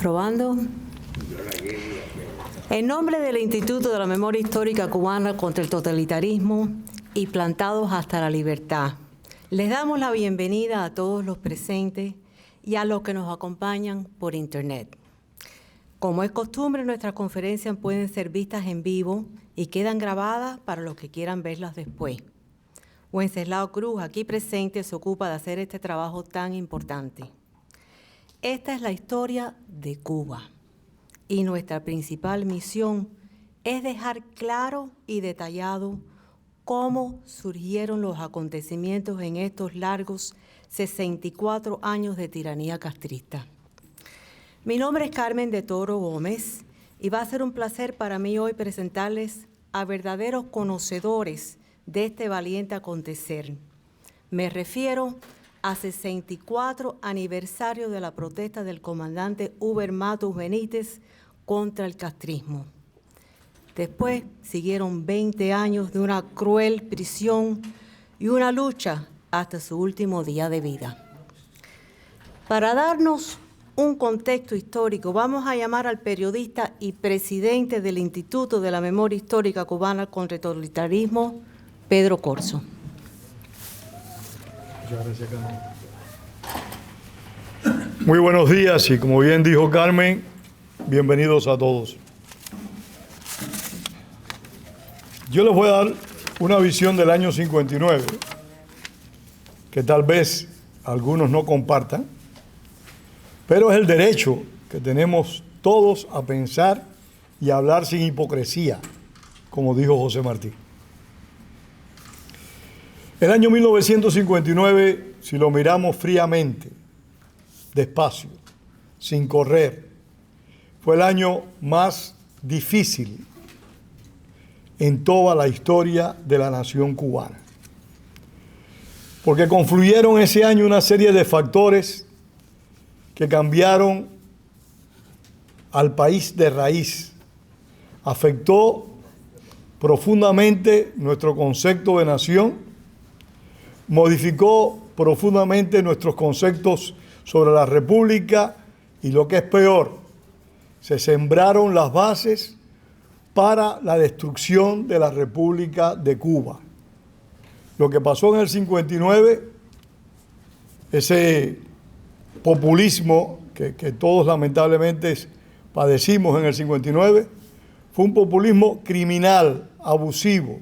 Probando. En nombre del Instituto de la Memoria Histórica Cubana contra el Totalitarismo y Plantados hasta la Libertad, les damos la bienvenida a todos los presentes y a los que nos acompañan por Internet. Como es costumbre, nuestras conferencias pueden ser vistas en vivo y quedan grabadas para los que quieran verlas después. Wenceslao Cruz, aquí presente, se ocupa de hacer este trabajo tan importante. Esta es la historia de Cuba y nuestra principal misión es dejar claro y detallado cómo surgieron los acontecimientos en estos largos 64 años de tiranía castrista. Mi nombre es Carmen de Toro Gómez y va a ser un placer para mí hoy presentarles a verdaderos conocedores de este valiente acontecer. Me refiero a 64 aniversario de la protesta del comandante Huber Matus Benítez contra el castrismo. Después siguieron 20 años de una cruel prisión y una lucha hasta su último día de vida. Para darnos un contexto histórico, vamos a llamar al periodista y presidente del Instituto de la Memoria Histórica Cubana contra el Totalitarismo, Pedro Corzo. Muchas gracias, Carmen. Muy buenos días y como bien dijo Carmen, bienvenidos a todos. Yo les voy a dar una visión del año 59, que tal vez algunos no compartan, pero es el derecho que tenemos todos a pensar y a hablar sin hipocresía, como dijo José Martí. El año 1959, si lo miramos fríamente, despacio, sin correr, fue el año más difícil en toda la historia de la nación cubana. Porque confluyeron ese año una serie de factores que cambiaron al país de raíz. Afectó profundamente nuestro concepto de nación, modificó profundamente nuestros conceptos sobre la República y lo que es peor, se sembraron las bases para la destrucción de la República de Cuba. Lo que pasó en el 59, ese populismo que todos lamentablemente padecimos en el 59, fue un populismo criminal, abusivo,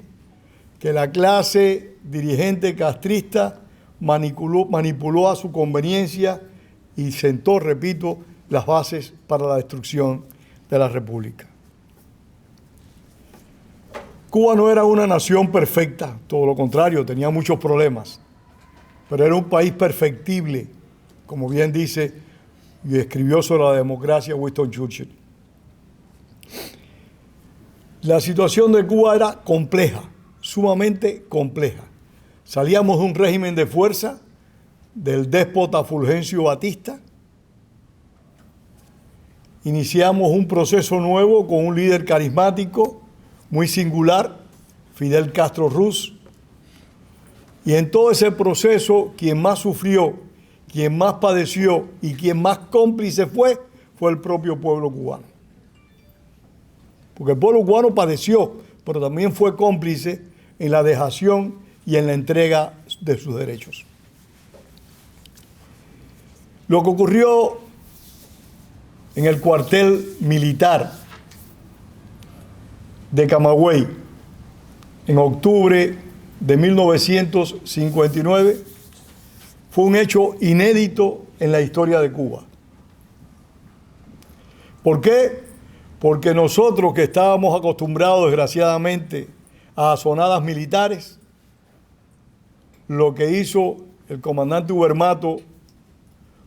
que la clase dirigente castrista manipuló a su conveniencia y sentó, repito, las bases para la destrucción de la República. Cuba no era una nación perfecta, todo lo contrario, tenía muchos problemas, pero era un país perfectible, como bien dice y escribió sobre la democracia Winston Churchill. La situación de Cuba era compleja, sumamente compleja. Salíamos de un régimen de fuerza del déspota Fulgencio Batista. Iniciamos un proceso nuevo con un líder carismático, muy singular, Fidel Castro Ruz. Y en todo ese proceso, quien más sufrió, quien más padeció y quien más cómplice fue el propio pueblo cubano. Porque el pueblo cubano padeció, pero también fue cómplice en la dejación y en la entrega de sus derechos. Lo que ocurrió en el cuartel militar de Camagüey en octubre de 1959 fue un hecho inédito en la historia de Cuba. ¿Por qué? Porque nosotros que estábamos acostumbrados desgraciadamente a azonadas militares, lo que hizo el comandante Huber Matus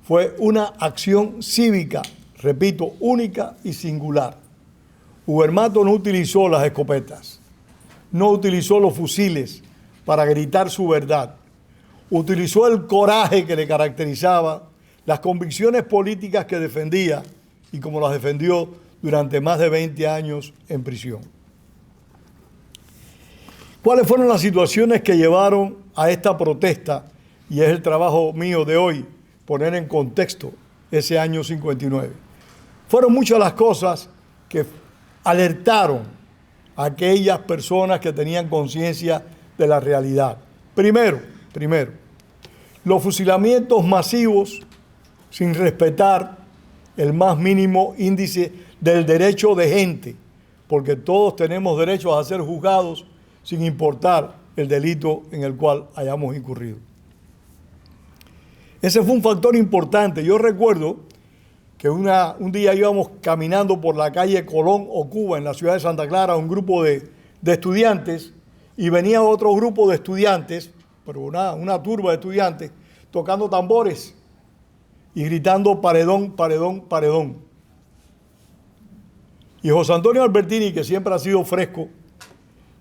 fue una acción cívica, repito, única y singular. Huber Matus no utilizó las escopetas, no utilizó los fusiles para gritar su verdad, utilizó el coraje que le caracterizaba, las convicciones políticas que defendía y como las defendió durante más de 20 años en prisión. ¿Cuáles fueron las situaciones que llevaron a esta protesta? Y es el trabajo mío de hoy, poner en contexto ese año 59. Fueron muchas las cosas que alertaron a aquellas personas que tenían conciencia de la realidad. Primero, los fusilamientos masivos sin respetar el más mínimo índice del derecho de gente, porque todos tenemos derecho a ser juzgados sin importar el delito en el cual hayamos incurrido. Ese fue un factor importante. Yo recuerdo que un día íbamos caminando por la calle Colón o Cuba en la ciudad de Santa Clara, un grupo de estudiantes, y venía otro grupo de estudiantes, pero una turba de estudiantes, tocando tambores y gritando paredón, paredón, paredón. Y José Antonio Albertini, que siempre ha sido fresco,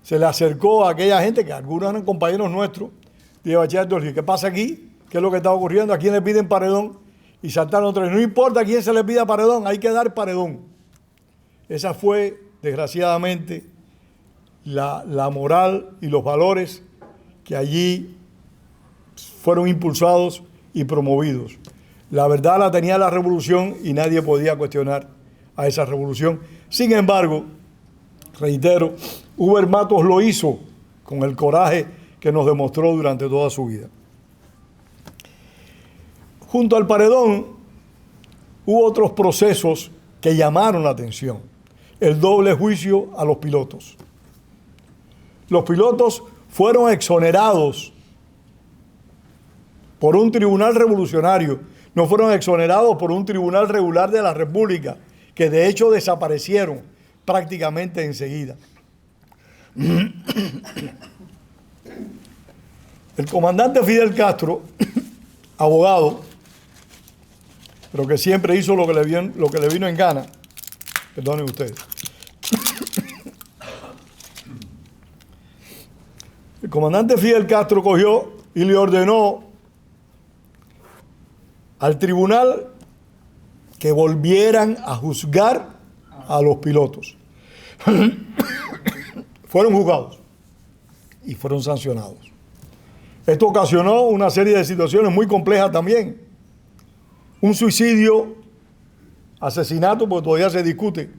se le acercó a aquella gente, que algunos eran compañeros nuestros, de bachillerato, y le dijo: ¿qué pasa aquí? ¿Qué es lo que está ocurriendo? ¿A quién le piden paredón? Y saltaron otros: no importa a quién se le pida paredón, hay que dar paredón. Esa fue, desgraciadamente, la moral y los valores que allí fueron impulsados y promovidos. La verdad la tenía la revolución y nadie podía cuestionar a esa revolución. Sin embargo, reitero, Uber Matos lo hizo con el coraje que nos demostró durante toda su vida. Junto al paredón hubo otros procesos que llamaron la atención. El doble juicio a los pilotos. Los pilotos fueron exonerados por un tribunal revolucionario, no fueron exonerados por un tribunal regular de la República, que de hecho desaparecieron prácticamente enseguida. El comandante Fidel Castro, abogado, pero que siempre hizo lo que le vino en gana, perdonen ustedes. El comandante Fidel Castro cogió y le ordenó al tribunal que volvieran a juzgar a los pilotos. Fueron juzgados y fueron sancionados. Esto ocasionó una serie de situaciones muy complejas también. Un suicidio, asesinato, porque todavía se discute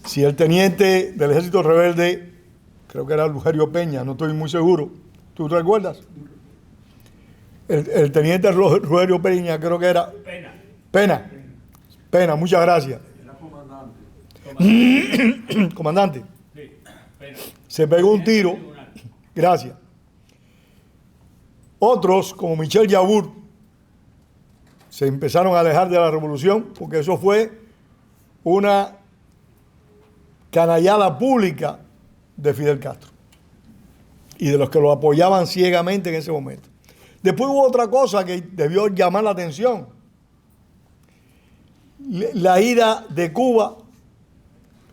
si el teniente del Ejército Rebelde, creo que era Rugerio Peña, no estoy muy seguro, ¿tú te recuerdas? El teniente Rugerio Peña, creo que era... Pena, muchas gracias. Era comandante. Comandante. Sí, Pena. Se pegó un tiro. Gracias. Otros, como Michel Yabur, se empezaron a alejar de la revolución porque eso fue una canallada pública de Fidel Castro y de los que lo apoyaban ciegamente en ese momento. Después hubo otra cosa que debió llamar la atención. La ida de Cuba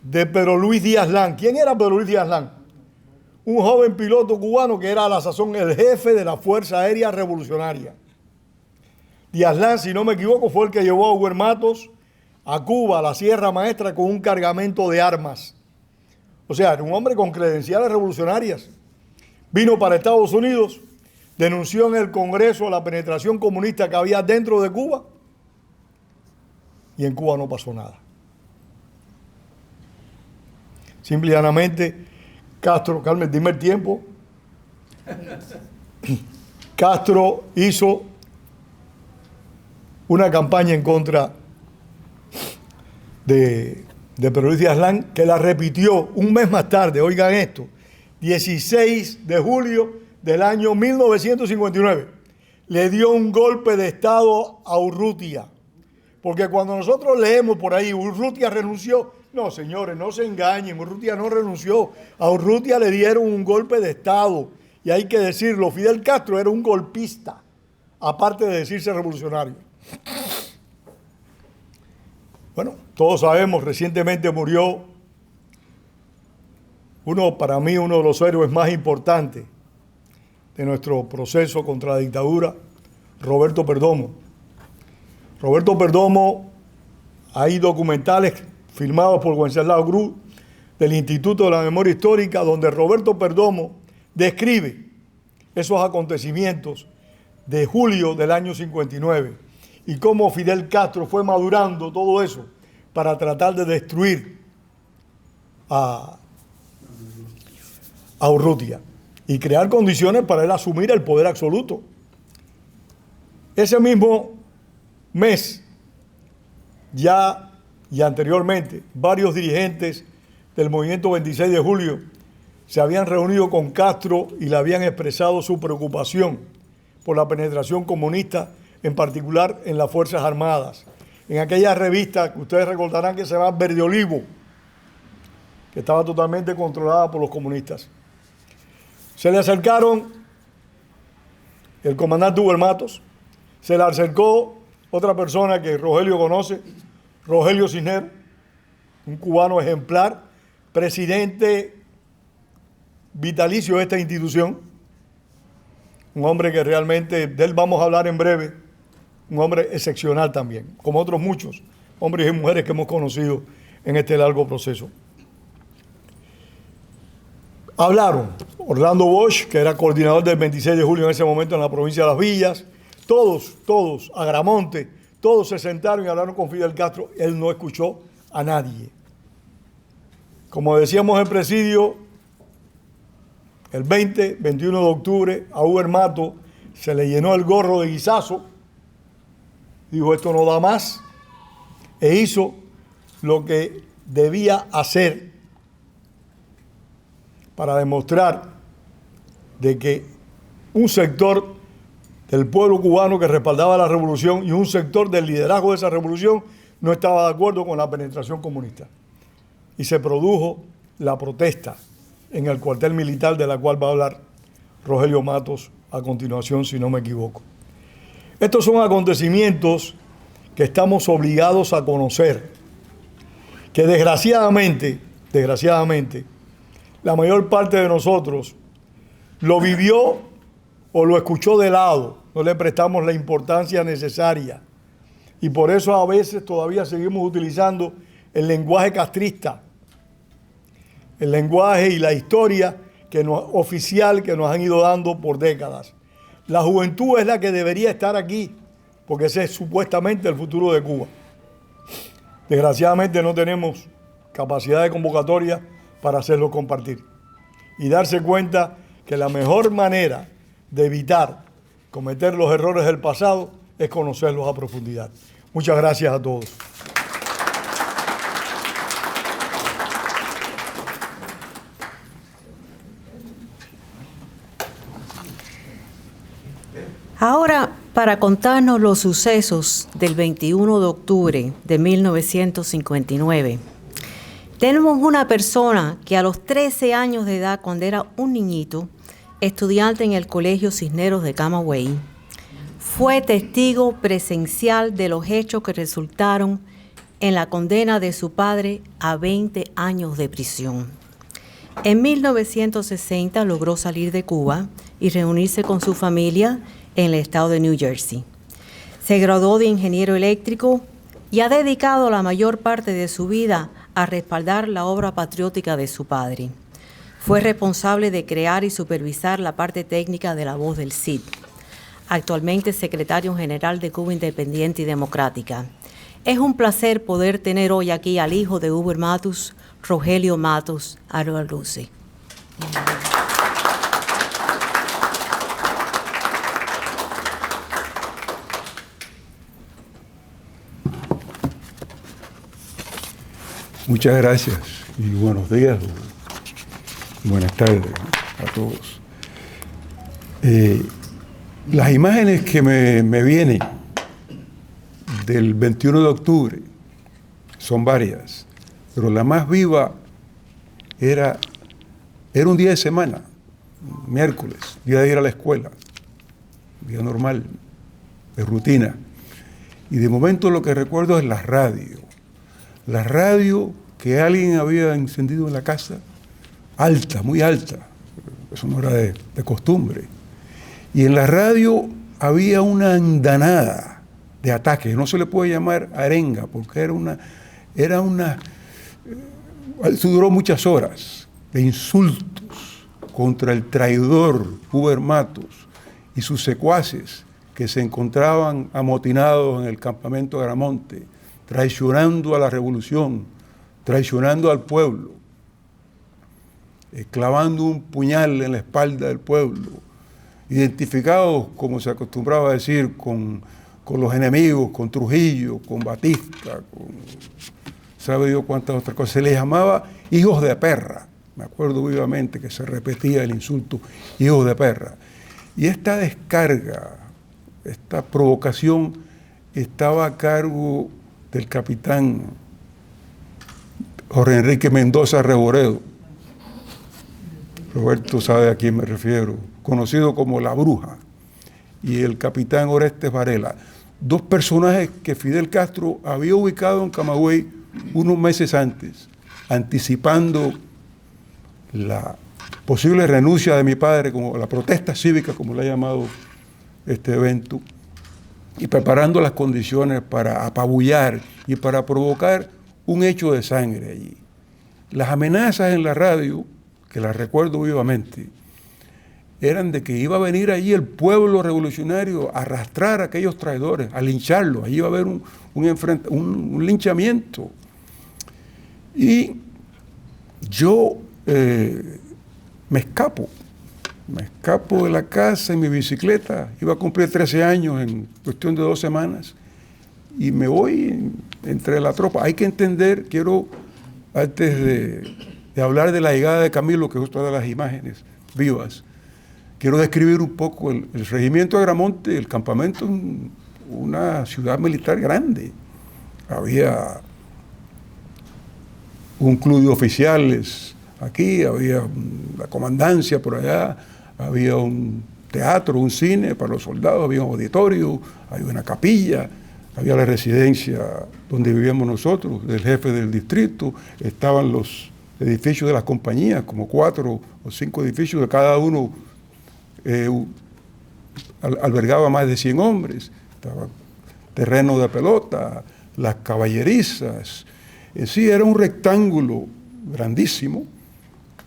de Pedro Luis Díaz-Lan. ¿Quién era Pedro Luis Díaz-Lan? Un joven piloto cubano que era a la sazón el jefe de la Fuerza Aérea Revolucionaria. Díaz-Lan, si no me equivoco, fue el que llevó a Uber Matos a Cuba, a la Sierra Maestra, con un cargamento de armas. O sea, era un hombre con credenciales revolucionarias. Vino para Estados Unidos, denunció en el Congreso la penetración comunista que había dentro de Cuba y en Cuba no pasó nada. Simple y llanamente, Castro, Carmen, dime el tiempo. Castro hizo una campaña en contra de Pedro Luis Díaz-Lan, que la repitió un mes más tarde, oigan esto, 16 de julio del año 1959. Le dio un golpe de Estado a Urrutia. Porque cuando nosotros leemos por ahí, Urrutia renunció. No, señores, no se engañen, Urrutia no renunció. A Urrutia le dieron un golpe de Estado. Y hay que decirlo, Fidel Castro era un golpista, aparte de decirse revolucionario. Bueno, todos sabemos, recientemente murió para mí, uno de los héroes más importantes de nuestro proceso contra la dictadura, Roberto Perdomo. Roberto Perdomo, hay documentales filmados por Wenceslao Cruz del Instituto de la Memoria Histórica, donde Roberto Perdomo describe esos acontecimientos de julio del año 59 y cómo Fidel Castro fue madurando todo eso para tratar de destruir a Urrutia y crear condiciones para él asumir el poder absoluto. Ese mismo mes, ya y anteriormente, varios dirigentes del movimiento 26 de julio se habían reunido con Castro y le habían expresado su preocupación por la penetración comunista, en particular en las Fuerzas Armadas. En aquella revista que ustedes recordarán que se llama Verde Olivo, que estaba totalmente controlada por los comunistas. Se le acercaron el comandante Hugo Matos, se le acercó otra persona que Rogelio conoce, Rogelio Cisneros, un cubano ejemplar, presidente vitalicio de esta institución, un hombre que realmente, de él vamos a hablar en breve, un hombre excepcional también, como otros muchos hombres y mujeres que hemos conocido en este largo proceso. Hablaron Orlando Bosch, que era coordinador del 26 de julio en ese momento en la provincia de Las Villas, todos, Agramonte, todos se sentaron y hablaron con Fidel Castro. Él no escuchó a nadie. Como decíamos en presidio, el 21 de octubre, a Hugo Matos se le llenó el gorro de guisazo, dijo esto no da más, e hizo lo que debía hacer para demostrar de que un sector del pueblo cubano que respaldaba la revolución y un sector del liderazgo de esa revolución no estaba de acuerdo con la penetración comunista. Y se produjo la protesta en el cuartel militar, de la cual va a hablar Rogelio Matos a continuación, si no me equivoco. Estos son acontecimientos que estamos obligados a conocer, que desgraciadamente, la mayor parte de nosotros lo vivió o lo escuchó de lado, no le prestamos la importancia necesaria. Y por eso a veces todavía seguimos utilizando el lenguaje castrista, el lenguaje y la historia oficial que nos han ido dando por décadas. La juventud es la que debería estar aquí, porque ese es supuestamente el futuro de Cuba. Desgraciadamente no tenemos capacidad de convocatoria para hacerlo compartir. Y darse cuenta que la mejor manera de evitar cometer los errores del pasado es conocerlos a profundidad. Muchas gracias a todos. Ahora, para contarnos los sucesos del 21 de octubre de 1959, tenemos una persona que a los 13 años de edad, cuando era un niñito, estudiante en el Colegio Cisneros de Camagüey, fue testigo presencial de los hechos que resultaron en la condena de su padre a 20 años de prisión. En 1960 logró salir de Cuba y reunirse con su familia en el estado de New Jersey. Se graduó de ingeniero eléctrico y ha dedicado la mayor parte de su vida a respaldar la obra patriótica de su padre. Fue responsable de crear y supervisar la parte técnica de La Voz del Cid. Actualmente secretario general de Cuba Independiente y Democrática. Es un placer poder tener hoy aquí al hijo de Hugo Matos, Rogelio Matos Arvaluse. Muchas gracias y buenos días, buenas tardes a todos. Las imágenes que me vienen del 21 de octubre son varias, pero la más viva era un día de semana, miércoles, día de ir a la escuela, día normal, de rutina. Y de momento lo que recuerdo es la radio. La radio que alguien había encendido en la casa, alta, muy alta, eso no era de costumbre. Y en la radio había una andanada de ataques, no se le puede llamar arenga, porque eso duró muchas horas, de insultos contra el traidor Hugo Matos y sus secuaces que se encontraban amotinados en el campamento de Agramonte, traicionando a la revolución, traicionando al pueblo, clavando un puñal en la espalda del pueblo, identificados, como se acostumbraba a decir, con los enemigos, con Trujillo, con Batista, con sabe Dios cuántas otras cosas. Se les llamaba hijos de perra. Me acuerdo vivamente que se repetía el insulto, hijos de perra. Y esta descarga, esta provocación, estaba a cargo del capitán Jorge Enrique Mendoza Reboredo. Roberto sabe a quién me refiero, conocido como La Bruja, y el capitán Orestes Varela, dos personajes que Fidel Castro había ubicado en Camagüey unos meses antes, anticipando la posible renuncia de mi padre, como la protesta cívica, como le ha llamado este evento, y preparando las condiciones para apabullar y para provocar un hecho de sangre allí. Las amenazas en la radio, que las recuerdo vivamente, eran de que iba a venir allí el pueblo revolucionario a arrastrar a aquellos traidores, a lincharlos. Allí iba a haber un linchamiento. Y yo me escapo de la casa en mi bicicleta. Iba a cumplir 13 años en cuestión de 2 semanas y me voy entre la tropa. Hay que entender, quiero, antes de hablar de la llegada de Camilo, que es otra de las imágenes vivas, quiero describir un poco el regimiento de Agramonte, el campamento, una ciudad militar grande. Había un club de oficiales aquí, había la comandancia por allá, había un teatro, un cine para los soldados, había un auditorio, había una capilla, había la residencia donde vivíamos nosotros, del jefe del distrito, estaban los edificios de las compañías, como 4 o 5 edificios, de cada uno albergaba más de 100 hombres, estaba terreno de pelota, las caballerizas. Sí, era un rectángulo grandísimo,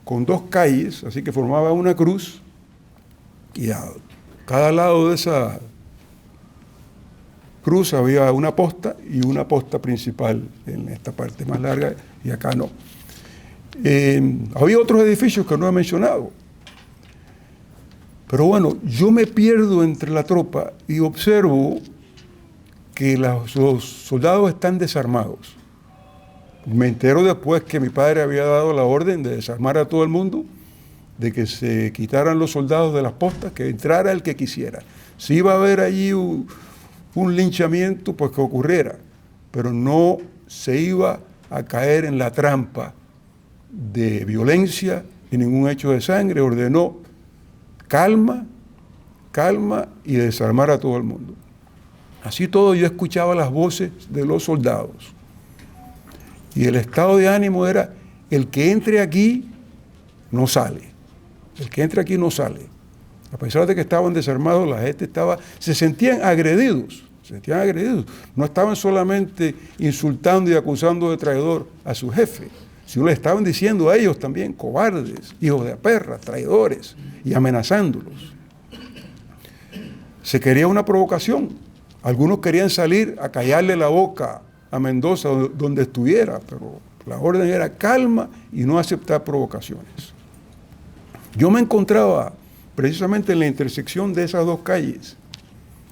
con 2 calles, así que formaba una cruz, y a cada lado de esa cruz había una posta y una posta principal en esta parte más larga, y acá no. Había otros edificios que no he mencionado. Pero bueno, yo me pierdo entre la tropa y observo que los soldados están desarmados. Me entero después que mi padre había dado la orden de desarmar a todo el mundo, de que se quitaran los soldados de las postas, que entrara el que quisiera. Si iba a haber allí un linchamiento, pues que ocurriera, pero no se iba a caer en la trampa de violencia ni ningún hecho de sangre. Ordenó calma y desarmar a todo el mundo. Así todo, yo escuchaba las voces de los soldados. Y el estado de ánimo era: el que entre aquí no sale. El que entre aquí no sale. A pesar de que estaban desarmados, la gente se sentían agredidos. No estaban solamente insultando y acusando de traidor a su jefe, sino le estaban diciendo a ellos también cobardes, hijos de perra, traidores, y amenazándolos. Se quería una provocación. Algunos querían salir a callarle la boca a Mendoza donde estuviera, pero la orden era calma y no aceptar provocaciones. Yo me encontraba precisamente en la intersección de esas 2 calles.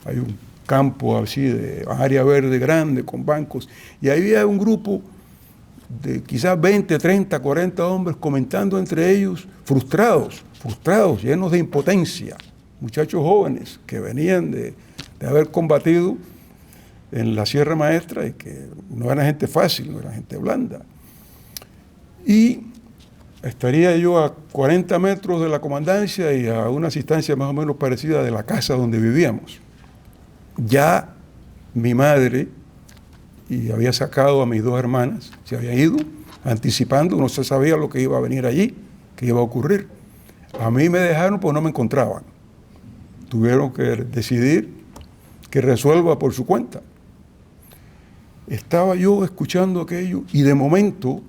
Hay un campo así de área verde grande con bancos, y ahí había un grupo de quizás 20, 30, 40 hombres comentando entre ellos, frustrados, llenos de impotencia, muchachos jóvenes que venían de haber combatido en la Sierra Maestra y que no era gente fácil, no era gente blanda. Y estaría yo a 40 metros de la comandancia y a una distancia más o menos parecida de la casa donde vivíamos. Ya mi madre, y había sacado a mis 2 hermanas, se había ido, anticipando, no se sabía lo que iba a venir allí, que iba a ocurrir. A mí me dejaron, pues no me encontraban. Tuvieron que decidir que resuelva por su cuenta. Estaba yo escuchando aquello y de momento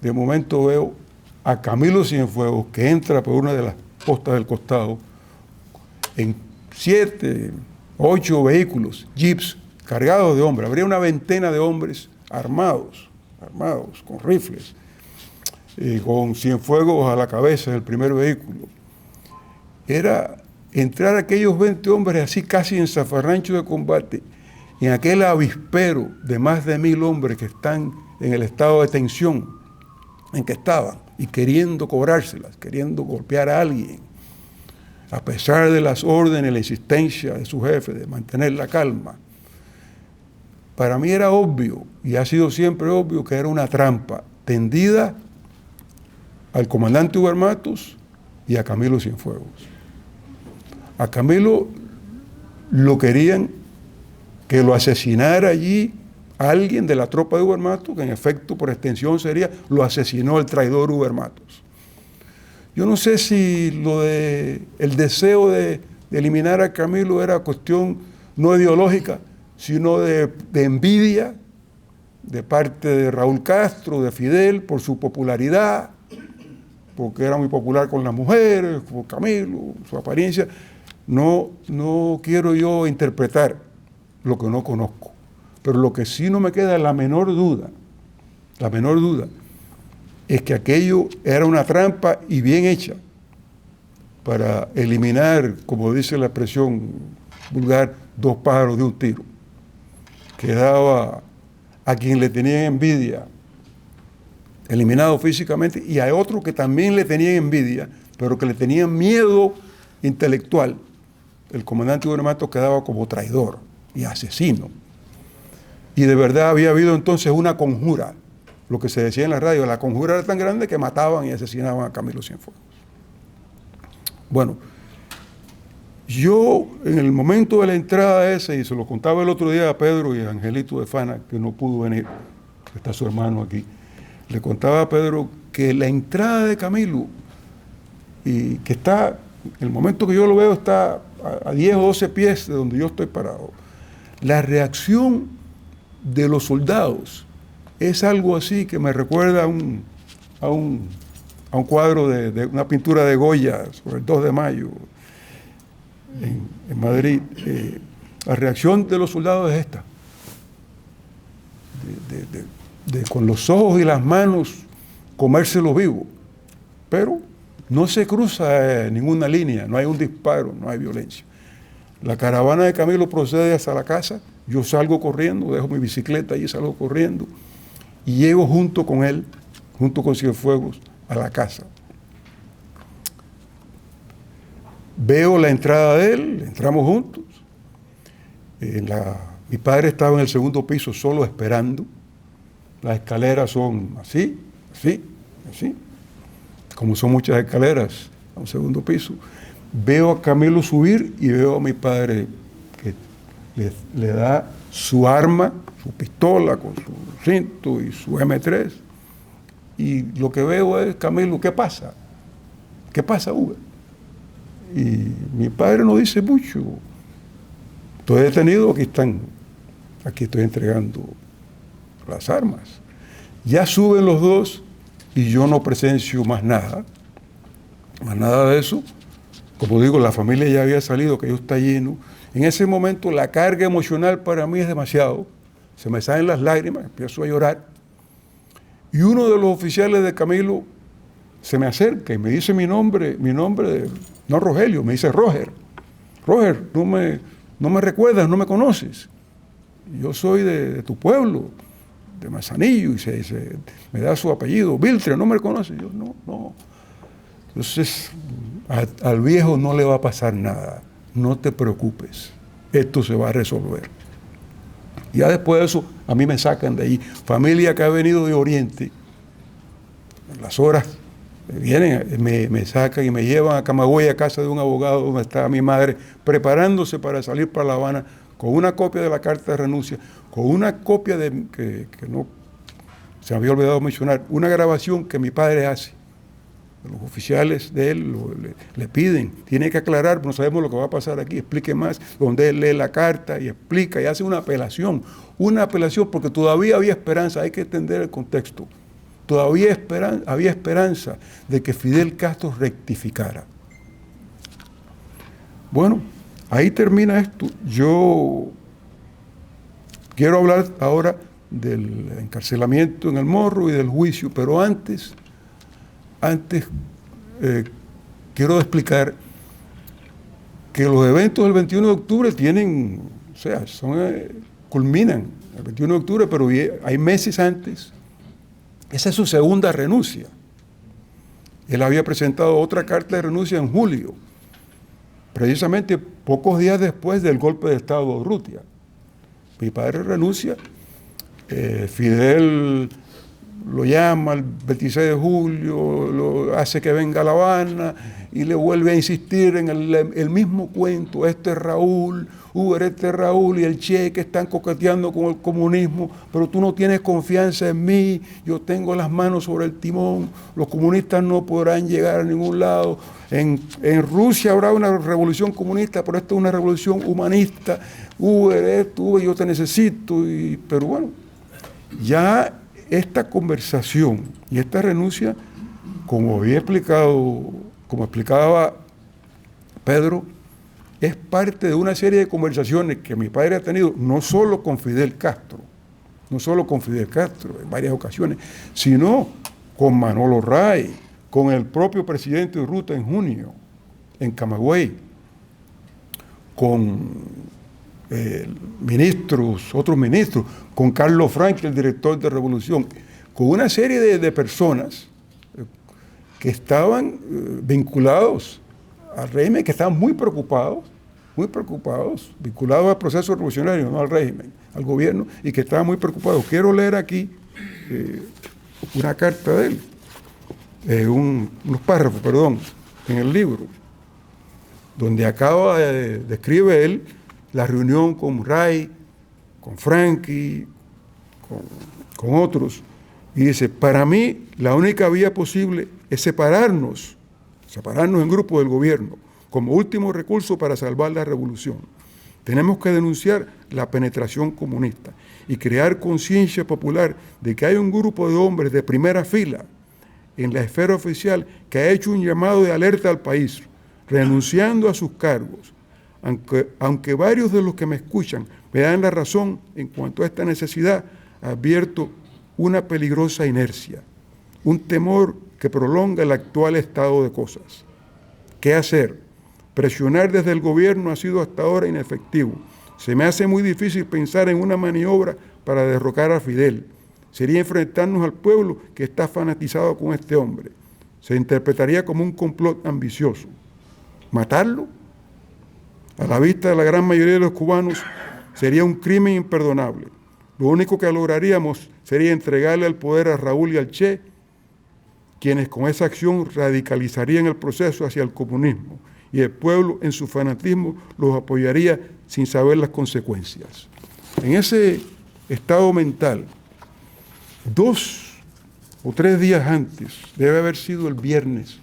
veo a Camilo Cienfuegos, que entra por una de las postas del costado, en 7, 8 vehículos, jeeps, cargados de hombres. Habría una veintena de hombres armados, con rifles, con cienfuegos a la cabeza del primer vehículo. Era entrar aquellos 20 hombres así casi en zafarrancho de combate, en aquel avispero de más de 1000 hombres que están en el estado de tensión en que estaban y queriendo cobrárselas, queriendo golpear a alguien, a pesar de las órdenes, la insistencia de su jefe de mantener la calma. Para mí era obvio, y ha sido siempre obvio, que era una trampa tendida al comandante Huber Matos y a Camilo Cienfuegos. A Camilo lo querían que lo asesinara allí alguien de la tropa de Huber Matos, que en efecto por extensión sería, lo asesinó el traidor Huber Matos. Yo no sé si el deseo de eliminar a Camilo era cuestión no ideológica, sino de envidia de parte de Raúl Castro, de Fidel, por su popularidad, porque era muy popular con las mujeres, con Camilo, su apariencia. No quiero yo interpretar lo que no conozco, pero lo que sí no me queda la menor duda es que aquello era una trampa y bien hecha para eliminar, como dice la expresión vulgar, 2 pájaros de un tiro. Quedaba a quien le tenían envidia eliminado físicamente y a otro que también le tenían envidia, pero que le tenían miedo intelectual. El comandante Huber Matos quedaba como traidor y asesino. Y de verdad había habido entonces una conjura, lo que se decía en la radio, la conjura era tan grande que mataban y asesinaban a Camilo Cienfuegos. Bueno, yo en el momento de la entrada esa, y se lo contaba el otro día a Pedro y a Angelito de Fana, que no pudo venir, que está su hermano aquí, le contaba a Pedro que la entrada de Camilo, y que está, el momento que yo lo veo está a 10 o 12 pies de donde yo estoy parado, la reacción de los soldados es algo así que me recuerda a un cuadro de una pintura de Goya sobre el 2 de mayo en Madrid. La reacción de los soldados es esta, de con los ojos y las manos comérselos vivos, pero no se cruza ninguna línea, no hay un disparo, no hay violencia. La caravana de Camilo procede hacia la casa, yo salgo corriendo, dejo mi bicicleta y salgo corriendo y llego junto con él, junto con Cienfuegos, a la casa. Veo la entrada de él, entramos juntos. Mi padre estaba en el segundo piso solo esperando. Las escaleras son así, como son muchas escaleras a un segundo piso. Veo a Camilo subir y veo a mi padre que le da su arma, su pistola con su cinto y su M3. Y lo que veo es, Camilo, ¿qué pasa? ¿Qué pasa, Huber? Y mi padre no dice mucho. Estoy detenido, aquí estoy entregando las armas. Ya suben los dos y yo no presencio más nada de eso. Como digo, la familia ya había salido, que yo está lleno. En ese momento la carga emocional para mí es demasiado. Se me salen las lágrimas, empiezo a llorar. Y uno de los oficiales de Camilo se me acerca y me dice mi nombre, no Rogelio, me dice Roger. Roger, no me recuerdas, no me conoces. Yo soy de tu pueblo, de Manzanillo, y me da su apellido, Viltre, ¿no me reconoces? Yo, no. Entonces, al viejo no le va a pasar nada, no te preocupes, esto se va a resolver. Ya después de eso, a mí me sacan de ahí. Familia que ha venido de Oriente, en las horas vienen, me sacan y me llevan a Camagüey, a casa de un abogado donde estaba mi madre, preparándose para salir para La Habana, con una copia de la carta de renuncia, con una copia que no se me había olvidado mencionar, una grabación que mi padre hace. Los oficiales de él le piden, tiene que aclarar, no sabemos lo que va a pasar aquí, explique más, donde él lee la carta y explica y hace una apelación porque todavía había esperanza, hay que entender el contexto, todavía había esperanza de que Fidel Castro rectificara. Bueno, ahí termina esto. Yo quiero hablar ahora del encarcelamiento en el Morro y del juicio, pero antes quiero explicar que los eventos del 21 de octubre tienen, o sea, culminan el 21 de octubre, pero hay meses antes. Esa es su segunda renuncia. Él había presentado otra carta de renuncia en julio, precisamente pocos días después del golpe de Estado de Urrutia. Mi padre renuncia, Fidel lo llama el 26 de julio, lo hace que venga a La Habana y le vuelve a insistir en el mismo cuento. Este es Raúl, este es Raúl y el Che que están coqueteando con el comunismo, pero tú no tienes confianza en mí, yo tengo las manos sobre el timón, los comunistas no podrán llegar a ningún lado. En Rusia habrá una revolución comunista, pero esto es una revolución humanista. Yo te necesito, pero bueno, ya esta conversación y esta renuncia, como explicaba Pedro, es parte de una serie de conversaciones que mi padre ha tenido, no solo con Fidel Castro en varias ocasiones, sino con Manolo Ray, con el propio presidente Urrutia en junio, en Camagüey, con otros ministros, con Carlos Frank, el director de Revolución, con una serie de personas que estaban vinculados al régimen, que estaban muy preocupados, vinculados al proceso revolucionario, no al régimen, al gobierno, y que estaban muy preocupados. Quiero leer aquí una carta de él, unos párrafos, en el libro, donde describe él la reunión con Ray, con Frankie, con otros, y dice: para mí la única vía posible es separarnos en grupos del gobierno, como último recurso para salvar la revolución. Tenemos que denunciar la penetración comunista y crear conciencia popular de que hay un grupo de hombres de primera fila en la esfera oficial que ha hecho un llamado de alerta al país, renunciando a sus cargos. Aunque varios de los que me escuchan me dan la razón en cuanto a esta necesidad, advierto una peligrosa inercia, un temor que prolonga el actual estado de cosas. ¿Qué hacer? Presionar desde el gobierno ha sido hasta ahora inefectivo. Se me hace muy difícil pensar en una maniobra para derrocar a Fidel. Sería enfrentarnos al pueblo que está fanatizado con este hombre. Se interpretaría como un complot ambicioso. ¿Matarlo? A la vista de la gran mayoría de los cubanos, sería un crimen imperdonable. Lo único que lograríamos sería entregarle el poder a Raúl y al Che, quienes con esa acción radicalizarían el proceso hacia el comunismo, y el pueblo en su fanatismo los apoyaría sin saber las consecuencias. En ese estado mental, 2 o 3 días antes, debe haber sido el viernes,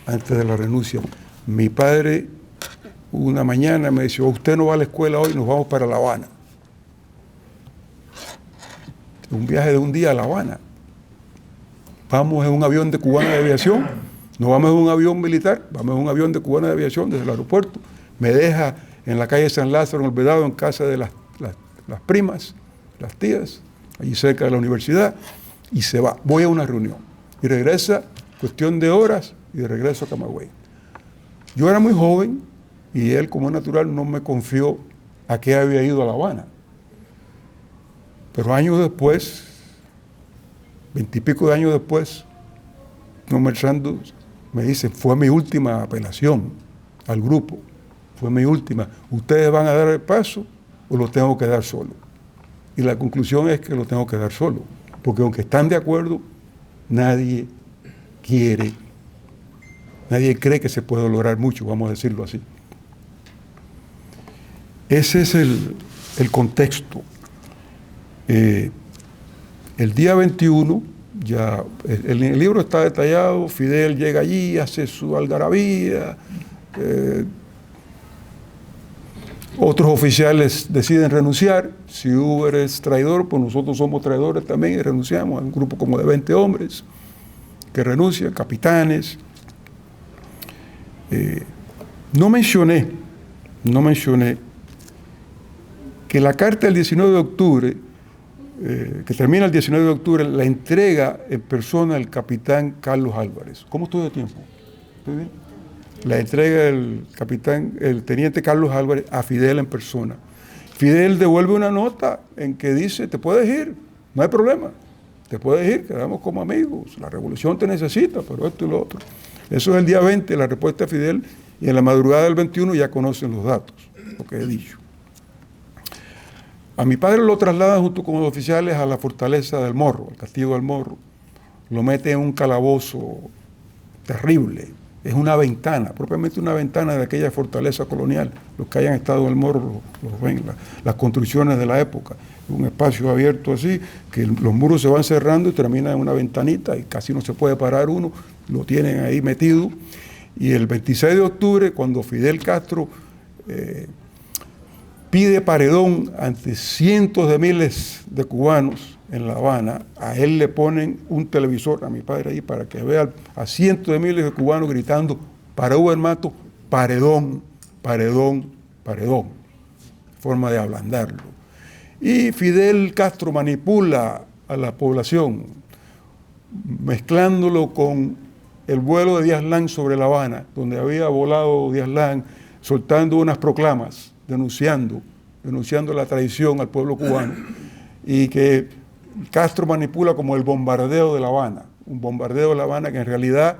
antes de la renuncia, mi padre una mañana me dice: usted no va a la escuela hoy, nos vamos para La Habana. Un viaje de un día a La Habana. Vamos en un avión de Cubana de Aviación, no vamos en un avión militar, vamos en un avión de Cubana de Aviación desde el aeropuerto. Me deja en la calle San Lázaro, en el Vedado, en casa de las primas, las tías, allí cerca de la universidad, y se va. Voy a una reunión. Y regresa, cuestión de horas, y de regreso a Camagüey. Yo era muy joven y él, como natural, no me confió a qué había ido a La Habana. Pero años después, 20 y pico de años después, conversando, me dice: fue mi última apelación al grupo, fue mi última. ¿Ustedes van a dar el paso o lo tengo que dar solo? Y la conclusión es que lo tengo que dar solo, porque aunque están de acuerdo, nadie cree que se puede lograr mucho, vamos a decirlo así. Ese es el contexto. El día 21, ya en el libro está detallado, Fidel llega allí, hace su algarabía, otros oficiales deciden renunciar. Si Uber es traidor, pues nosotros somos traidores también y renunciamos. Hay un grupo como de 20 hombres que renuncian, capitanes. No mencioné que la carta del 19 de octubre, que termina el 19 de octubre, la entrega en persona el capitán Carlos Álvarez. ¿Cómo estoy de tiempo? ¿Estoy bien? La entrega el teniente Carlos Álvarez a Fidel en persona. Fidel devuelve una nota en que dice, te puedes ir, no hay problema, te puedes ir, quedamos como amigos, la revolución te necesita, pero esto y lo otro. Eso es el día 20, la respuesta de Fidel, y en la madrugada del 21 ya conocen los datos, lo que he dicho. A mi padre lo trasladan junto con los oficiales a la fortaleza del Morro, al castillo del Morro. Lo meten en un calabozo terrible. Es una ventana, propiamente una ventana de aquella fortaleza colonial. Los que hayan estado en el Morro los ven, las construcciones de la época. Un espacio abierto así, que los muros se van cerrando y termina en una ventanita y casi no se puede parar uno. Lo tienen ahí metido. Y el 26 de octubre, cuando Fidel Castro pide paredón ante cientos de miles de cubanos en La Habana, a él le ponen un televisor, a mi padre ahí, para que vea a cientos de miles de cubanos gritando, para Hugo Mato, paredón, paredón, paredón. Forma de ablandarlo. Y Fidel Castro manipula a la población, mezclándolo con el vuelo de Díaz Lang sobre La Habana, donde había volado Díaz Lang, soltando unas proclamas, denunciando la traición al pueblo cubano, y que Castro manipula como el bombardeo de La Habana, un bombardeo de La Habana que en realidad,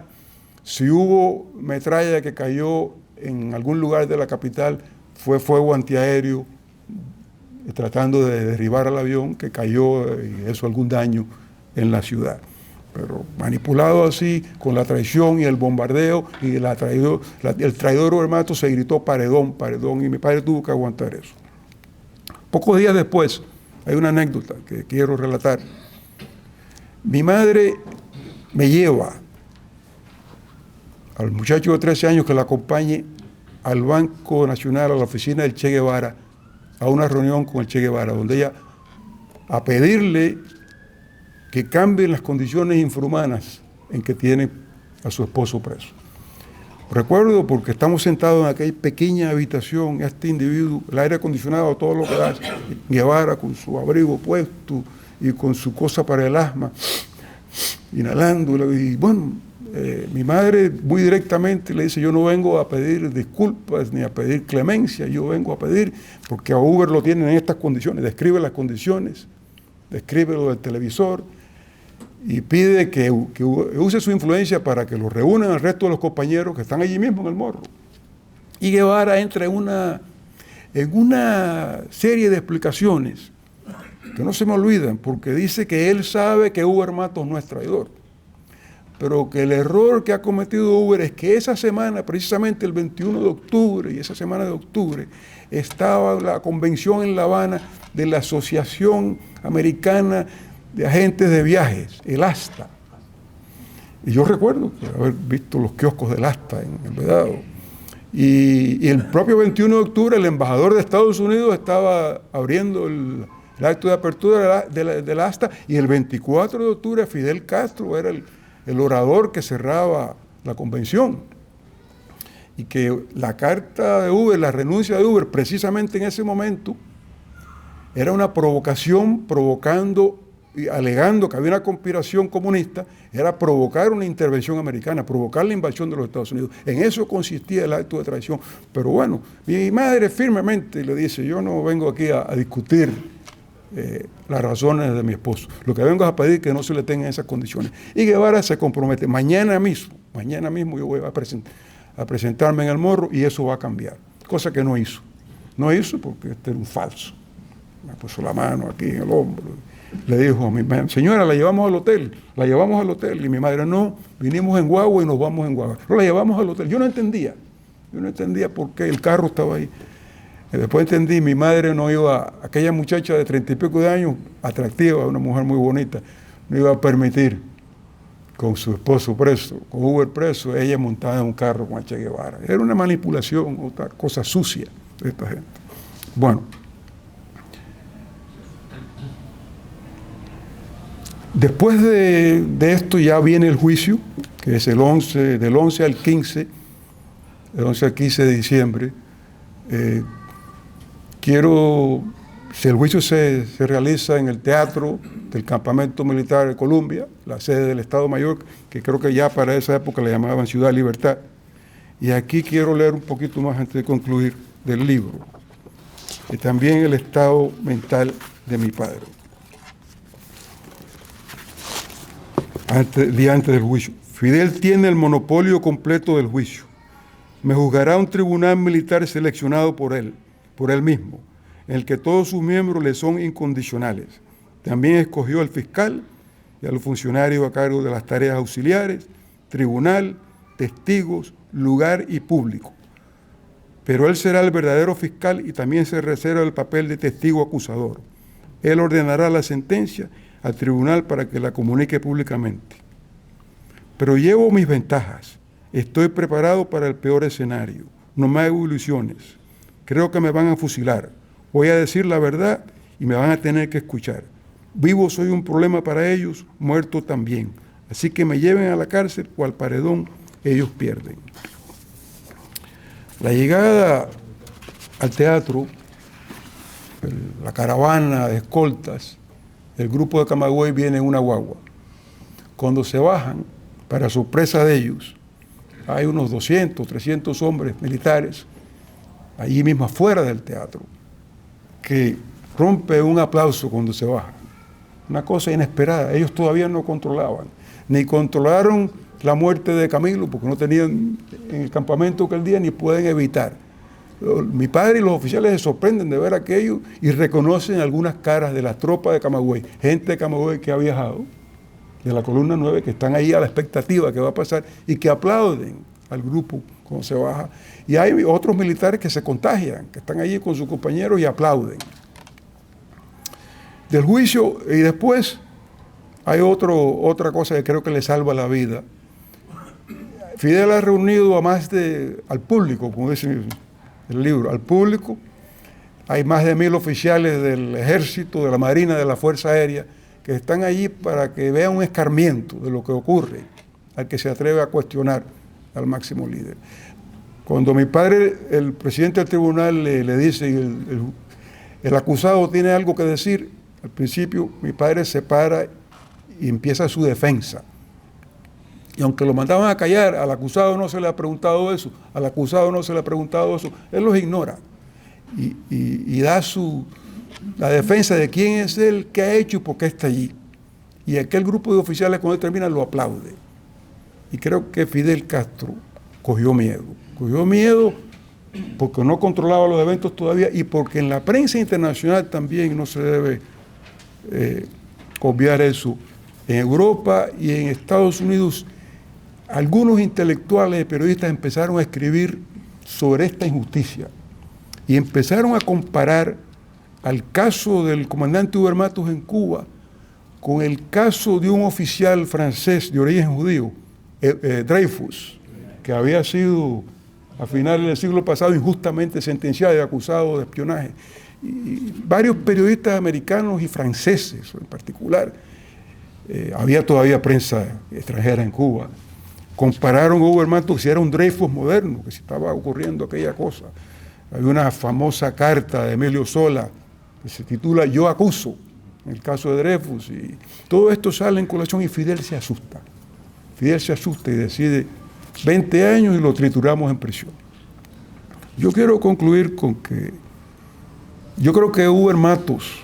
si hubo metralla que cayó en algún lugar de la capital, fue fuego antiaéreo, tratando de derribar al avión que cayó y hizo algún daño en la ciudad. Pero manipulado así, con la traición y el bombardeo, y el traidor Huermato se gritó paredón, paredón, y mi padre tuvo que aguantar eso. Pocos días después, hay una anécdota que quiero relatar. Mi madre me lleva al muchacho de 13 años que la acompañe al Banco Nacional, a la oficina del Che Guevara, a una reunión con el Che Guevara, donde ella, a pedirle que cambien las condiciones infrahumanas en que tiene a su esposo preso. Recuerdo porque estamos sentados en aquella pequeña habitación, este individuo, el aire acondicionado, todo lo que da, Guevara con su abrigo puesto y con su cosa para el asma, inhalando. Y bueno, mi madre muy directamente le dice, yo no vengo a pedir disculpas ni a pedir clemencia, yo vengo a pedir, porque a Uber lo tienen en estas condiciones, describe las condiciones, describe lo del televisor, y pide que use su influencia para que lo reúnan al resto de los compañeros que están allí mismo en el Morro. Y Guevara entra en una serie de explicaciones que no se me olvidan, porque dice que él sabe que Hugo Matos no es traidor, pero que el error que ha cometido Uber es que esa semana, precisamente el 21 de octubre, y esa semana de octubre, estaba la convención en La Habana de la Asociación Americana de Agentes de Viajes, el ASTA. Y yo recuerdo haber visto los kioscos del ASTA en el Vedado. Y el propio 21 de octubre el embajador de Estados Unidos estaba abriendo el acto de apertura del ASTA, y el 24 de octubre Fidel Castro era el orador que cerraba la convención. Y que la carta de Uber, la renuncia de Uber, precisamente en ese momento, era una provocación, provocando y alegando que había una conspiración comunista, era provocar una intervención americana, provocar la invasión de los Estados Unidos. En eso consistía el acto de traición. Pero bueno, mi madre firmemente le dice, yo no vengo aquí a discutir las razones de mi esposo. Lo que vengo es a pedir que no se le tengan esas condiciones. Y Guevara se compromete, mañana mismo yo voy a presentarme en el Morro y eso va a cambiar. Cosa que no hizo. No hizo porque este era un falso. Me puso la mano aquí en el hombro. Le dijo a mi madre, señora, la llevamos al hotel. Y mi madre, no, vinimos en guagua y nos vamos en guagua. No, la llevamos al hotel. Yo no entendía por qué el carro estaba ahí. Y después entendí, mi madre no iba, aquella muchacha de 30 y pico de años, atractiva, una mujer muy bonita, no iba a permitir con su esposo preso, con Uber preso, ella montada en un carro con el Che Guevara. Era una manipulación, otra cosa sucia de esta gente. Bueno. Después de esto ya viene el juicio, que es del 11 al 15 del 11 al 15 de diciembre. Si el juicio se realiza en el Teatro del Campamento Militar de Colombia, la sede del Estado Mayor, que creo que ya para esa época le llamaban Ciudad Libertad. Y aquí quiero leer un poquito más antes de concluir del libro. Y también el estado mental de mi padre. Día antes del juicio. Fidel tiene el monopolio completo del juicio. Me juzgará un tribunal militar seleccionado por él mismo, en el que todos sus miembros le son incondicionales. También escogió al fiscal y a los funcionarios a cargo de las tareas auxiliares, tribunal, testigos, lugar y público. Pero él será el verdadero fiscal y también se reserva el papel de testigo acusador. Él ordenará la sentencia al tribunal para que la comunique públicamente. Pero llevo mis ventajas. Estoy preparado para el peor escenario. No me hago ilusiones. Creo que me van a fusilar. Voy a decir la verdad y me van a tener que escuchar. Vivo soy un problema para ellos, muerto también. Así que me lleven a la cárcel o al paredón, ellos pierden. La llegada al teatro, la caravana de escoltas, el grupo de Camagüey viene en una guagua. Cuando se bajan, para sorpresa de ellos, hay unos 200, 300 hombres militares, allí mismo afuera del teatro, que rompe un aplauso cuando se bajan. Una cosa inesperada, ellos todavía no controlaban, ni controlaron la muerte de Camilo, porque no tenían en el campamento aquel día, ni pueden evitar. Mi padre y los oficiales se sorprenden de ver aquello y reconocen algunas caras de las tropas de Camagüey, gente de Camagüey que ha viajado, de la columna 9, que están ahí a la expectativa que va a pasar y que aplauden al grupo cuando se baja. Y hay otros militares que se contagian, que están allí con sus compañeros y aplauden. Del juicio, y después hay otra cosa que creo que le salva la vida. Fidel ha reunido al público, como dice el libro, al público. Hay más de 1000 oficiales del Ejército, de la Marina, de la Fuerza Aérea, que están allí para que vean un escarmiento de lo que ocurre al que se atreve a cuestionar al máximo líder. Cuando mi padre, el presidente del tribunal, le dice, el acusado tiene algo que decir, al principio mi padre se para y empieza su defensa. Y aunque lo mandaban a callar, al acusado no se le ha preguntado eso, él los ignora y da la defensa de quién es él, qué ha hecho y por qué está allí. Y aquel grupo de oficiales, cuando él termina, lo aplaude. Y creo que Fidel Castro cogió miedo porque no controlaba los eventos todavía y porque en la prensa internacional también no se debe obviar eso. En Europa y en Estados Unidos, algunos intelectuales y periodistas empezaron a escribir sobre esta injusticia y empezaron a comparar al caso del comandante Hubert Matus en Cuba con el caso de un oficial francés de origen judío, Dreyfus, que había sido a finales del siglo pasado injustamente sentenciado y acusado de espionaje. Y varios periodistas americanos y franceses en particular, había todavía prensa extranjera en Cuba, compararon a Hubert Matus si era un Dreyfus moderno, que si estaba ocurriendo aquella cosa. Hay una famosa carta de Emilio Zola que se titula Yo acuso, en el caso de Dreyfus, y todo esto sale en colación y Fidel se asusta. Fidel se asusta y decide 20 años y lo trituramos en prisión. Yo quiero concluir con que yo creo que Hubert Matus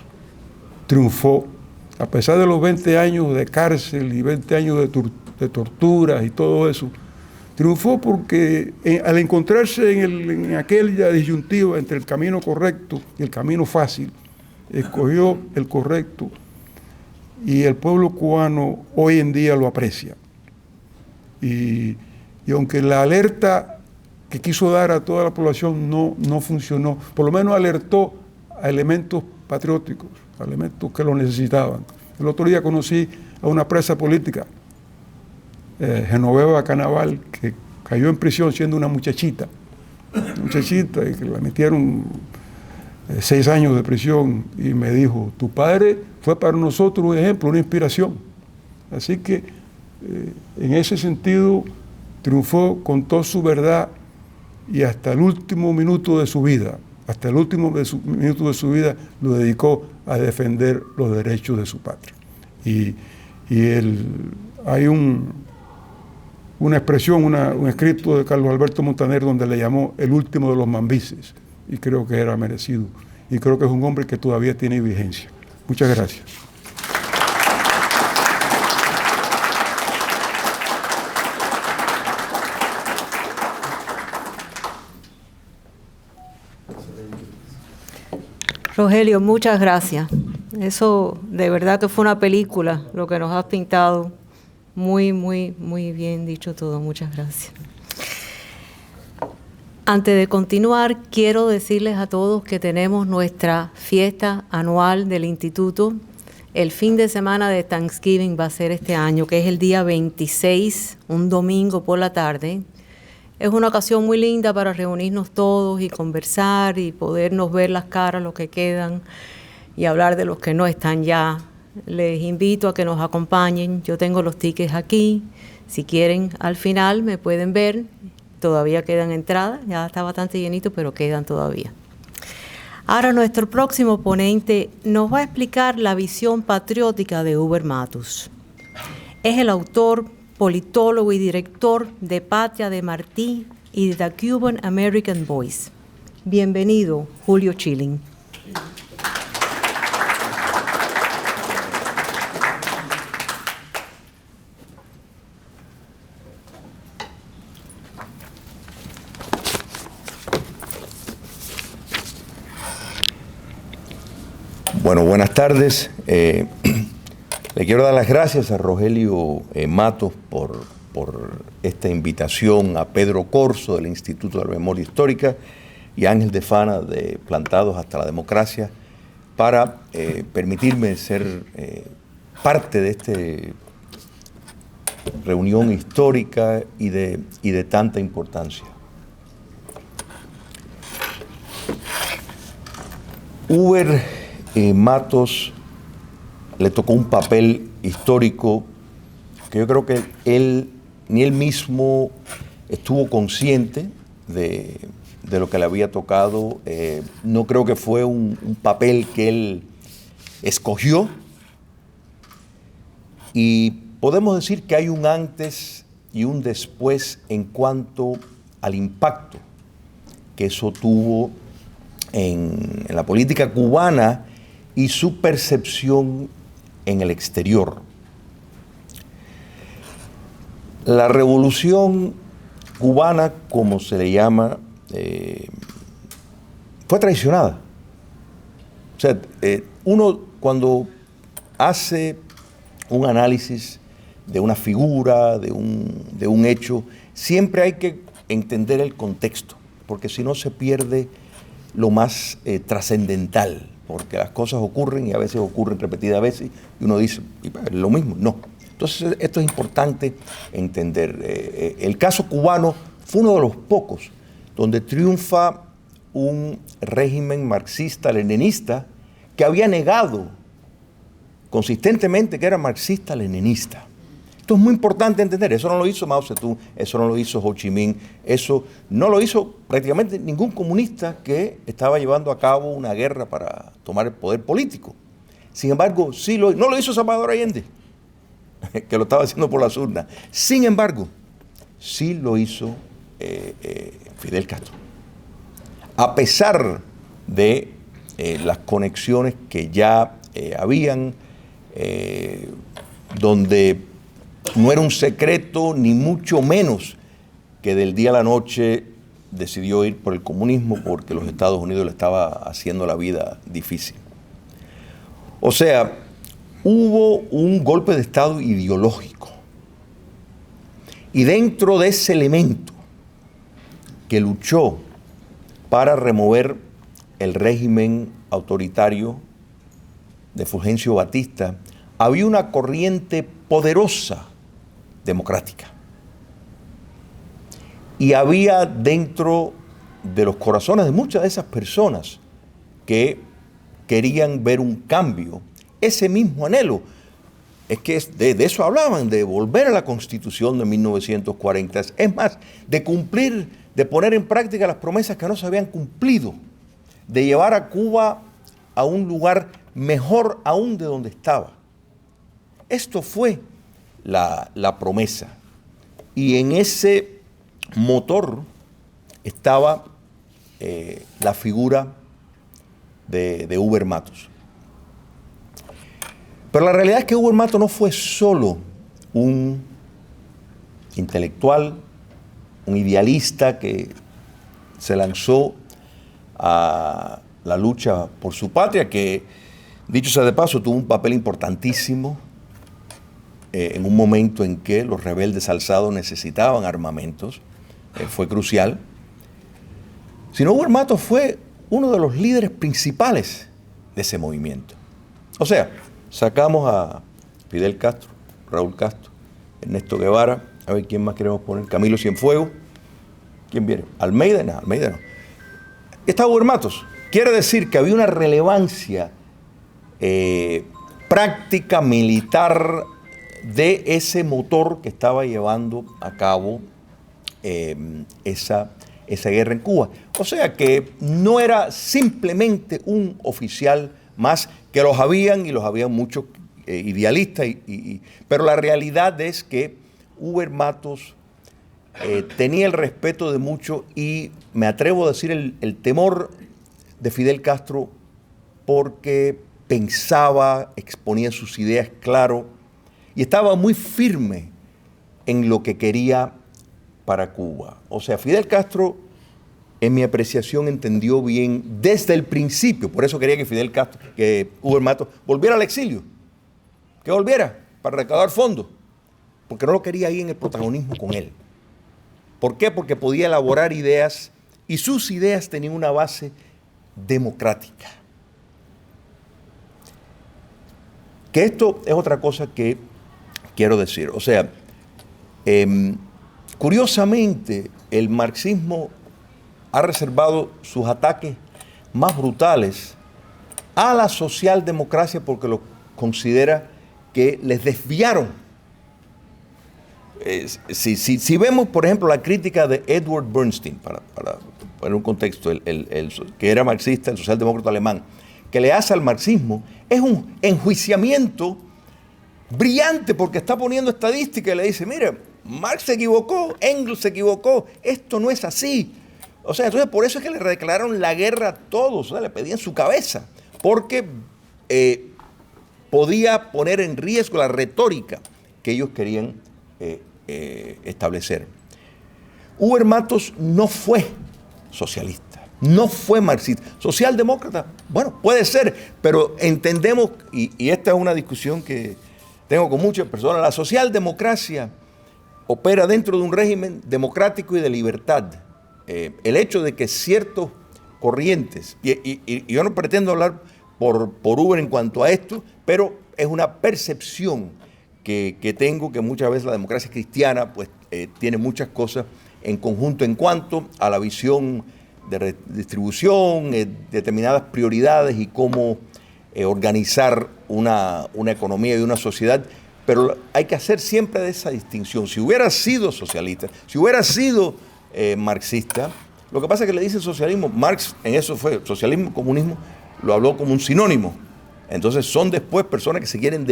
triunfó, a pesar de los 20 años de cárcel y 20 años de torturas y todo eso. Triunfó porque al encontrarse en aquella disyuntiva entre el camino correcto y el camino fácil, escogió el correcto y el pueblo cubano hoy en día lo aprecia. Y aunque la alerta que quiso dar a toda la población no funcionó, por lo menos alertó a elementos patrióticos, a elementos que lo necesitaban. El otro día conocí a una presa política, Genoveva Canaval, que cayó en prisión siendo una muchachita y que la metieron 6 años de prisión y me dijo, tu padre fue para nosotros un ejemplo, una inspiración. Así que en ese sentido triunfó, contó su verdad y hasta el último minuto de su vida, minuto de su vida lo dedicó a defender los derechos de su patria. Hay una expresión, un escrito de Carlos Alberto Montaner donde le llamó el último de los mambises, y creo que era merecido, y creo que es un hombre que todavía tiene vigencia. Muchas gracias. Rogelio, muchas gracias. Eso de verdad que fue una película, lo que nos has pintado. Muy, muy, muy bien dicho todo. Muchas gracias. Antes de continuar, quiero decirles a todos que tenemos nuestra fiesta anual del instituto. El fin de semana de Thanksgiving va a ser este año, que es el día 26, un domingo por la tarde. Es una ocasión muy linda para reunirnos todos y conversar y podernos ver las caras, los que quedan, y hablar de los que no están ya. Les invito a que nos acompañen. Yo tengo los tickets aquí. Si quieren, al final me pueden ver. Todavía quedan entradas. Ya está bastante llenito, pero quedan todavía. Ahora nuestro próximo ponente nos va a explicar la visión patriótica de Hubert Matus. Es el autor, politólogo y director de Patria de Martí y de The Cuban American Voice. Bienvenido, Julio Schilling. Bueno, buenas tardes. Le quiero dar las gracias a Rogelio Matos por esta invitación, a Pedro Corso del Instituto de la Memoria Histórica y a Ángel de Fana de Plantados hasta la Democracia para permitirme ser parte de esta reunión histórica y de tanta importancia. Hubert Matos le tocó un papel histórico que yo creo que ni él mismo estuvo consciente de lo que le había tocado. No creo que fue un papel que él escogió, y podemos decir que hay un antes y un después en cuanto al impacto que eso tuvo en la política cubana y su percepción en el exterior. La revolución cubana, como se le llama, fue traicionada. O sea, uno cuando hace un análisis de una figura, de un hecho, siempre hay que entender el contexto, porque si no se pierde lo más trascendental, porque las cosas ocurren y a veces ocurren repetidas veces y uno dice, lo mismo, no. Entonces esto es importante entender. El caso cubano fue uno de los pocos donde triunfa un régimen marxista-leninista que había negado consistentemente que era marxista-leninista. Esto es muy importante entender. Eso no lo hizo Mao Zedong, eso no lo hizo Ho Chi Minh, eso no lo hizo prácticamente ningún comunista que estaba llevando a cabo una guerra para tomar el poder político. Sin embargo, no lo hizo Salvador Allende, que lo estaba haciendo por las urnas. Sin embargo, sí lo hizo Fidel Castro. A pesar de las conexiones que ya habían, donde no era un secreto, ni mucho menos que del día a la noche decidió ir por el comunismo porque los Estados Unidos le estaba haciendo la vida difícil. O sea, hubo un golpe de Estado ideológico. Y dentro de ese elemento que luchó para remover el régimen autoritario de Fulgencio Batista, había una corriente poderosa democrática. Y había dentro de los corazones de muchas de esas personas que querían ver un cambio, ese mismo anhelo. Es que de eso hablaban, de volver a la Constitución de 1940. Es más, de cumplir de poner en práctica las promesas que no se habían cumplido, de llevar a Cuba a un lugar mejor aún de donde estaba. Esto fue la promesa. Y en ese motor estaba la figura de Huber Matos. Pero la realidad es que Huber Matos no fue solo un intelectual, un idealista que se lanzó a la lucha por su patria, que, dicho sea de paso, tuvo un papel importantísimo en un momento en que los rebeldes alzados necesitaban armamentos, fue crucial. Sino Huber Matos fue uno de los líderes principales de ese movimiento. O sea, sacamos a Fidel Castro, Raúl Castro, Ernesto Guevara, a ver quién más queremos poner, Camilo Cienfuegos. ¿Quién viene? Almeida, no, Almeida no. Está Huber Matos. Quiere decir que había una relevancia práctica, militar, de ese motor que estaba llevando a cabo esa guerra en Cuba. O sea que no era simplemente un oficial más, que los habían y los habían muchos idealistas, pero la realidad es que Huber Matos tenía el respeto de muchos y me atrevo a decir el temor de Fidel Castro, porque pensaba, exponía sus ideas claro y estaba muy firme en lo que quería para Cuba. O sea, Fidel Castro, en mi apreciación, entendió bien desde el principio, por eso quería que Huber Matos volviera al exilio, que volviera para recaudar fondos, porque no lo quería ahí en el protagonismo con él. ¿Por qué? Porque podía elaborar ideas y sus ideas tenían una base democrática. Que esto es otra cosa que quiero decir. O sea, curiosamente, el marxismo ha reservado sus ataques más brutales a la socialdemocracia porque lo considera que les desviaron. Si vemos, por ejemplo, la crítica de Edward Bernstein, para poner un contexto, que era marxista, el socialdemócrata alemán, que le hace al marxismo, es un enjuiciamiento brillante porque está poniendo estadística y le dice, mire, Marx se equivocó, Engels se equivocó, esto no es así. O sea, entonces por eso es que le declararon la guerra a todos, o sea, le pedían su cabeza, porque podía poner en riesgo la retórica que ellos querían establecer. Huber Matos no fue socialista, no fue marxista. Socialdemócrata, bueno, puede ser, pero entendemos, y esta es una discusión que tengo con muchas personas, la socialdemocracia opera dentro de un régimen democrático y de libertad. El hecho de que ciertos corrientes, y yo no pretendo hablar por Huber en cuanto a esto, pero es una percepción que tengo, que muchas veces la democracia cristiana pues, tiene muchas cosas en conjunto en cuanto a la visión de redistribución, determinadas prioridades y cómo organizar una economía y una sociedad, pero hay que hacer siempre de esa distinción. Si hubiera sido socialista, si hubiera sido marxista, lo que pasa es que le dicen socialismo, Marx en eso fue, socialismo, comunismo, lo habló como un sinónimo. Entonces son después personas que se quieren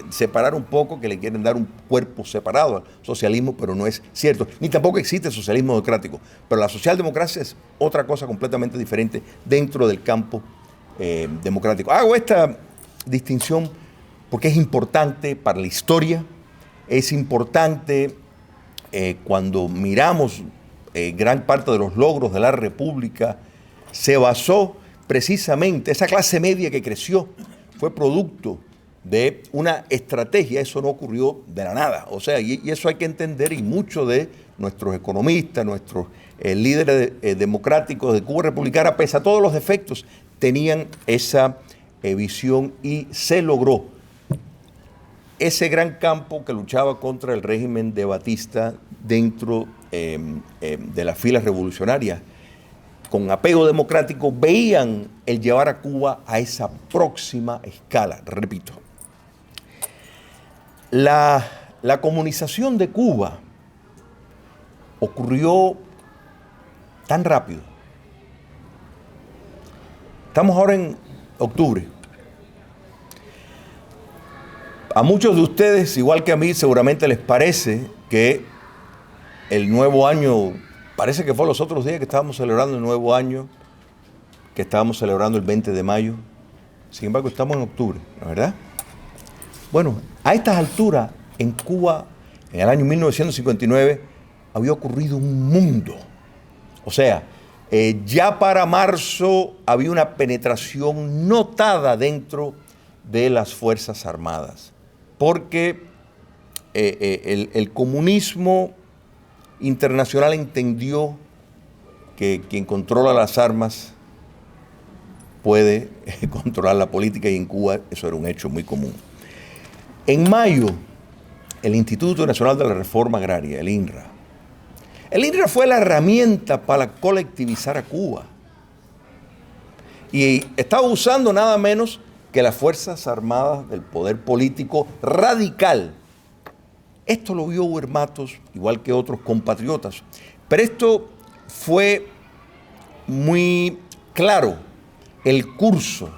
separar un poco, que le quieren dar un cuerpo separado al socialismo, pero no es cierto. Ni tampoco existe el socialismo democrático. Pero la socialdemocracia es otra cosa completamente diferente dentro del campo democrático. Hago esta distinción porque es importante para la historia, es importante cuando miramos gran parte de los logros de la República, se basó precisamente, esa clase media que creció, fue producto de una estrategia, eso no ocurrió de la nada. O sea, y eso hay que entender, y muchos de nuestros economistas, nuestros líderes democráticos de Cuba republicana, pese a todos los defectos, tenían esa visión y se logró ese gran campo que luchaba contra el régimen de Batista dentro de las filas revolucionarias. Con apego democrático, veían el llevar a Cuba a esa próxima escala. Repito, la comunización de Cuba ocurrió tan rápido. Estamos ahora en octubre. A muchos de ustedes, igual que a mí, seguramente les parece que el nuevo año, parece que fue los otros días que estábamos celebrando el nuevo año, que estábamos celebrando el 20 de mayo. Sin embargo, estamos en octubre, ¿no es verdad? Bueno, a estas alturas, en Cuba, en el año 1959, había ocurrido un mundo. O sea, ya para marzo había una penetración notada dentro de las Fuerzas Armadas, porque el comunismo internacional entendió que quien controla las armas puede controlar la política, y en Cuba eso era un hecho muy común. En mayo, el Instituto Nacional de la Reforma Agraria, el INRA fue la herramienta para colectivizar a Cuba. Y estaba usando nada menos que las Fuerzas Armadas del poder político radical. Esto lo vio Huber Matos, igual que otros compatriotas. Pero esto fue muy claro, el curso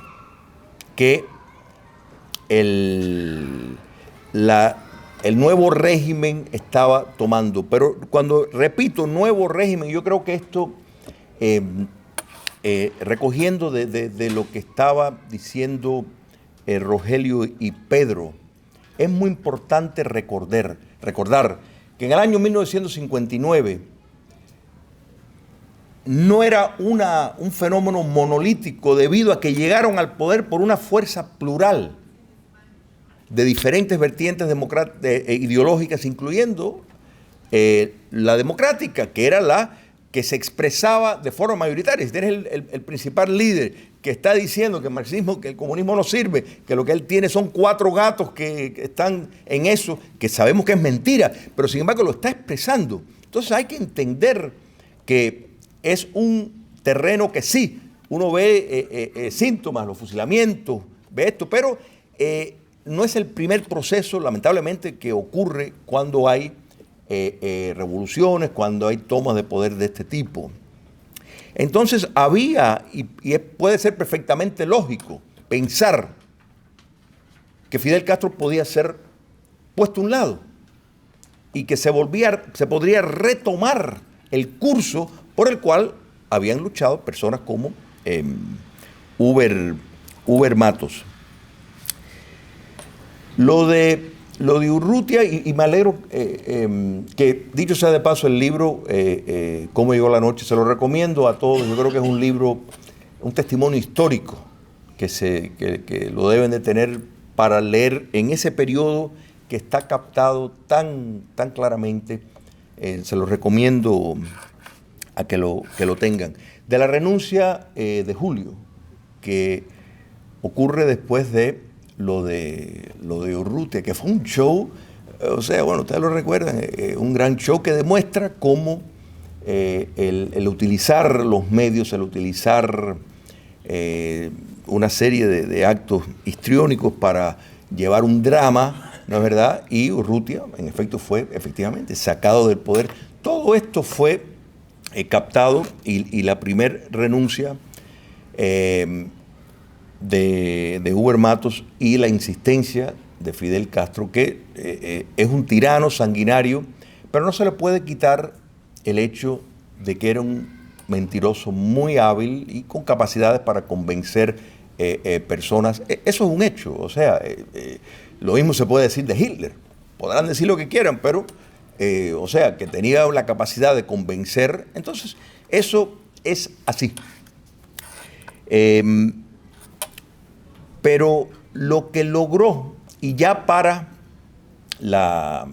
que el nuevo régimen estaba tomando. Pero cuando repito nuevo régimen, yo creo que esto, recogiendo de lo que estaba diciendo Rogelio y Pedro, es muy importante recordar que en el año 1959 no era un fenómeno monolítico, debido a que llegaron al poder por una fuerza plural de diferentes vertientes ideológicas, incluyendo la democrática, que era la que se expresaba de forma mayoritaria. Este es el principal líder que está diciendo que el marxismo, que el comunismo no sirve, que lo que él tiene son 4 gatos que están en eso, que sabemos que es mentira, pero sin embargo lo está expresando. Entonces hay que entender que es un terreno que sí, uno ve síntomas, los fusilamientos, ve esto, pero no es el primer proceso, lamentablemente, que ocurre cuando hay revoluciones, cuando hay tomas de poder de este tipo. Entonces había, y puede ser perfectamente lógico, pensar que Fidel Castro podía ser puesto a un lado y que se podría retomar el curso por el cual habían luchado personas como Huber Matos. Lo de Urrutia, y me alegro que, dicho sea de paso, el libro Cómo llegó la noche, se lo recomiendo a todos. Yo creo que es un libro, un testimonio histórico que lo deben de tener para leer en ese periodo que está captado tan claramente. Se lo recomiendo a que lo tengan. De la renuncia de Julio, que ocurre después de lo de Urrutia, que fue un show, o sea, bueno, ustedes lo recuerdan, un gran show que demuestra cómo el utilizar los medios, el utilizar una serie de actos histriónicos para llevar un drama, ¿no es verdad? Y Urrutia, en efecto, fue efectivamente sacado del poder. Todo esto fue captado, y la primer renuncia de Huber Matos y la insistencia de Fidel Castro, que es un tirano sanguinario, pero no se le puede quitar el hecho de que era un mentiroso muy hábil y con capacidades para convencer personas. Eso es un hecho. O sea, lo mismo se puede decir de Hitler. Podrán decir lo que quieran, pero o sea, que tenía la capacidad de convencer. Entonces, eso es así. Pero lo que logró, y ya para ya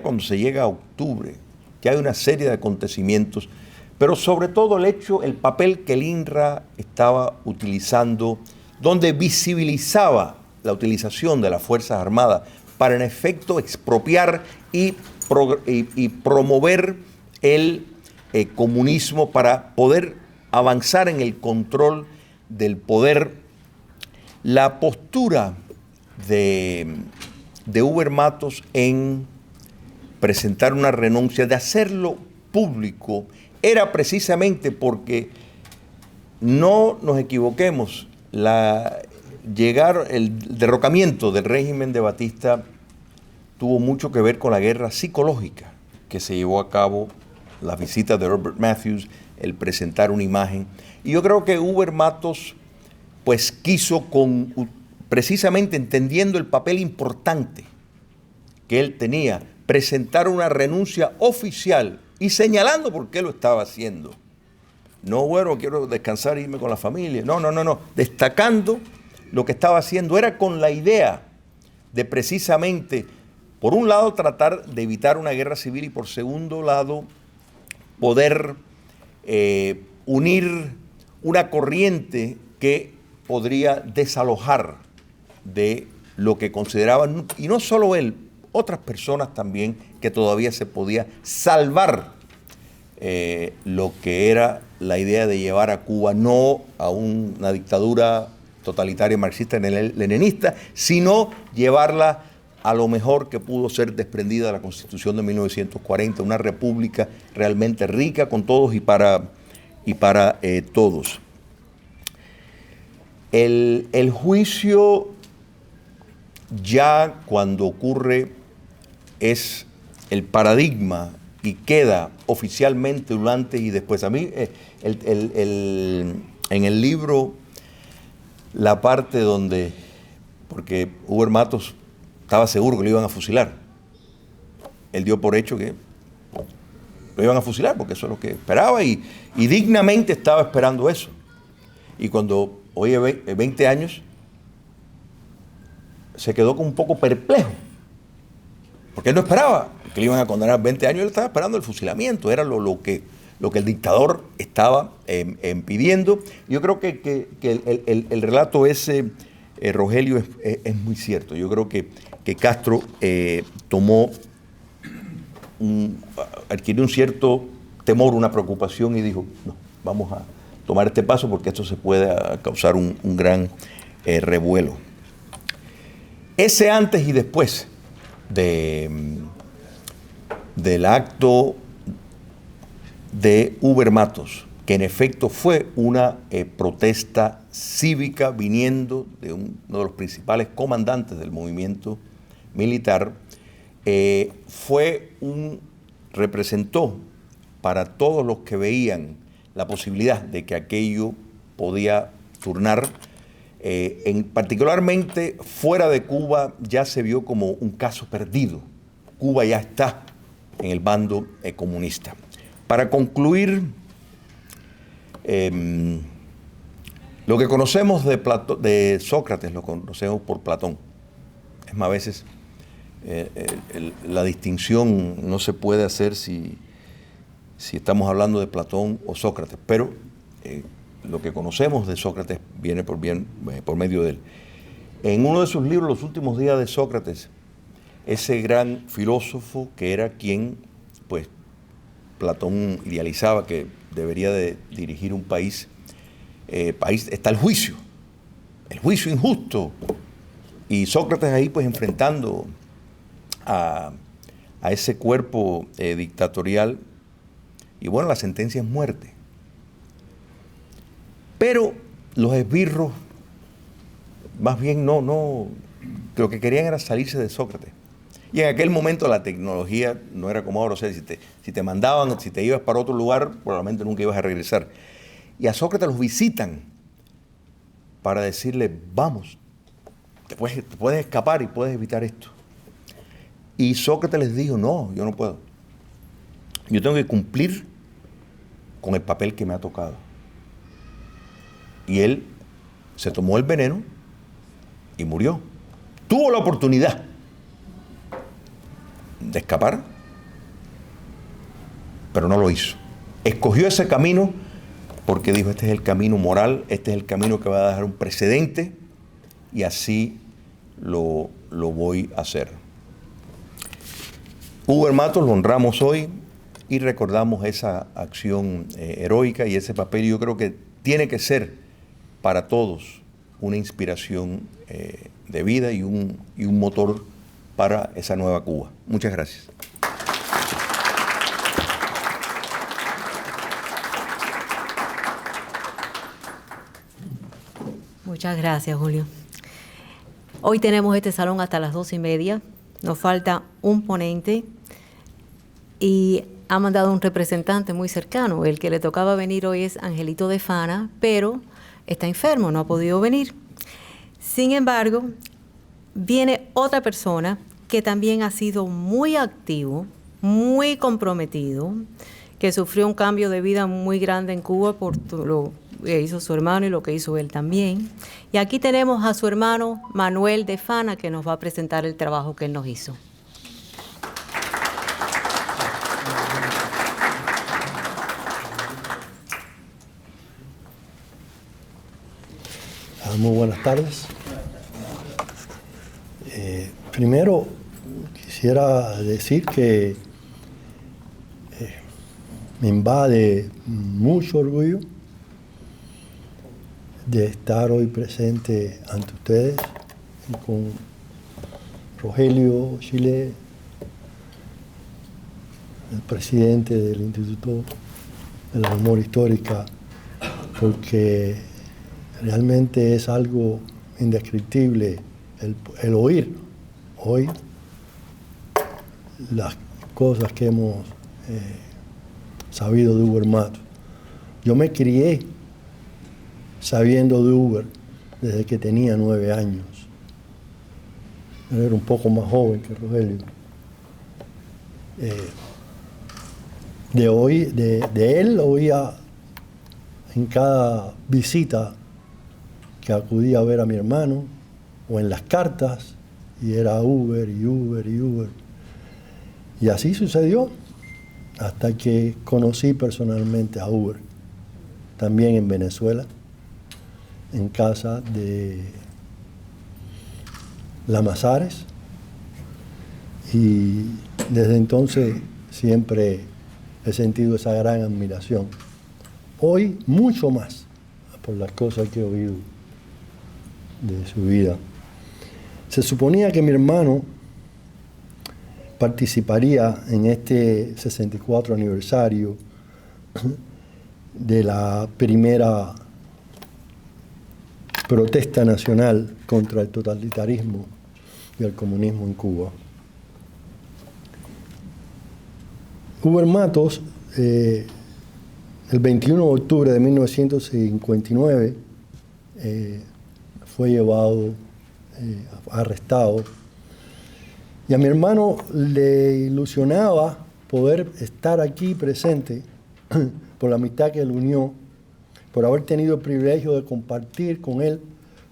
cuando se llega a octubre, ya hay una serie de acontecimientos, pero sobre todo el papel que el INRA estaba utilizando, donde visibilizaba la utilización de las Fuerzas Armadas para en efecto expropiar y promover el comunismo, para poder avanzar en el control del poder. La postura de Huber Matos en presentar una renuncia, de hacerlo público, era precisamente porque, no nos equivoquemos, el derrocamiento del régimen de Batista tuvo mucho que ver con la guerra psicológica que se llevó a cabo, las visitas de Robert Matthews, el presentar una imagen. Y yo creo que Huber Matos pues quiso, precisamente entendiendo el papel importante que él tenía, presentar una renuncia oficial y señalando por qué lo estaba haciendo. No, bueno, quiero descansar e irme con la familia. No. Destacando lo que estaba haciendo era con la idea de precisamente, por un lado, tratar de evitar una guerra civil y por segundo lado, poder unir una corriente que podría desalojar de lo que consideraban, y no solo él, otras personas también, que todavía se podía salvar lo que era la idea de llevar a Cuba no a una dictadura totalitaria marxista-leninista, sino llevarla a lo mejor que pudo ser desprendida de la Constitución de 1940, una república realmente rica con todos y para todos. El juicio, ya cuando ocurre, es el paradigma y queda oficialmente un antes y después. A mí, en el libro, la parte donde, porque Huber Matos estaba seguro que lo iban a fusilar, él dio por hecho que lo iban a fusilar, porque eso es lo que esperaba y dignamente estaba esperando eso. Y cuando, oye, 20 años, se quedó como un poco perplejo, porque él no esperaba que le iban a condenar 20 años, él estaba esperando el fusilamiento, era lo que el dictador estaba pidiendo. Yo creo que el relato ese, Rogelio, es muy cierto. Yo creo que Castro adquirió un cierto temor, una preocupación y dijo, no, vamos a tomar este paso porque esto se puede causar un gran revuelo. Ese antes y después del acto de Huber Matos, que en efecto fue una protesta cívica viniendo de uno de los principales comandantes del movimiento militar, representó para todos los que veían la posibilidad de que aquello podía turnar, particularmente fuera de Cuba, ya se vio como un caso perdido. Cuba ya está en el bando comunista. Para concluir, lo que conocemos de Sócrates lo conocemos por Platón. Es más, a veces la distinción no se puede hacer si estamos hablando de Platón o Sócrates, pero lo que conocemos de Sócrates viene por medio de él. En uno de sus libros, Los últimos días de Sócrates, ese gran filósofo que era quien, pues, Platón idealizaba que debería de dirigir un país, está el juicio injusto, y Sócrates ahí pues enfrentando a ese cuerpo dictatorial, y bueno, la sentencia es muerte. Pero los esbirros, más bien lo que querían era salirse de Sócrates. Y en aquel momento la tecnología no era como ahora, o sea, si te mandaban, si te ibas para otro lugar, probablemente nunca ibas a regresar. Y a Sócrates los visitan para decirle, vamos, te puedes escapar y puedes evitar esto. Y Sócrates les dijo, no, yo no puedo. Yo tengo que cumplir con el papel que me ha tocado. Y él se tomó el veneno y murió. Tuvo la oportunidad de escapar, pero no lo hizo. Escogió ese camino porque dijo, este es el camino moral, este es el camino que va a dejar un precedente y así lo voy a hacer. Huber Matos lo honramos hoy y recordamos esa acción heroica y ese papel. Yo creo que tiene que ser para todos una inspiración de vida y un motor para esa nueva Cuba. Muchas gracias. Muchas gracias, Julio. Hoy tenemos este salón hasta las 2:30. Nos falta un ponente y ha mandado un representante muy cercano. El que le tocaba venir hoy es Angelito de Fana, pero está enfermo, no ha podido venir. Sin embargo, viene otra persona que también ha sido muy activo, muy comprometido, que sufrió un cambio de vida muy grande en Cuba por lo que hizo su hermano y lo que hizo él también. Y aquí tenemos a su hermano Manuel de Fana, que nos va a presentar el trabajo que él nos hizo. Muy buenas tardes. Primero quisiera decir que me invade mucho orgullo de estar hoy presente ante ustedes y con Rogelio Chile, el presidente del Instituto de la Memoria Histórica, porque realmente es algo indescriptible el oír hoy las cosas que hemos sabido de Huber Matos. Yo me crié sabiendo de Huber desde que tenía 9 años. Yo era un poco más joven que Rogelio. De él oía en cada visita que acudía a ver a mi hermano, o en las cartas, y era Huber y Huber y Huber. Y así sucedió hasta que conocí personalmente a Huber, también en Venezuela, en casa de Lamazares, y desde entonces siempre he sentido esa gran admiración. Hoy mucho más por las cosas que he oído de su vida. Se suponía que mi hermano participaría en este 64 aniversario de la primera protesta nacional contra el totalitarismo y el comunismo en Cuba. Huber Matos, el 21 de octubre de 1959, fue llevado, arrestado, y a mi hermano le ilusionaba poder estar aquí presente por la amistad que le unió, por haber tenido el privilegio de compartir con él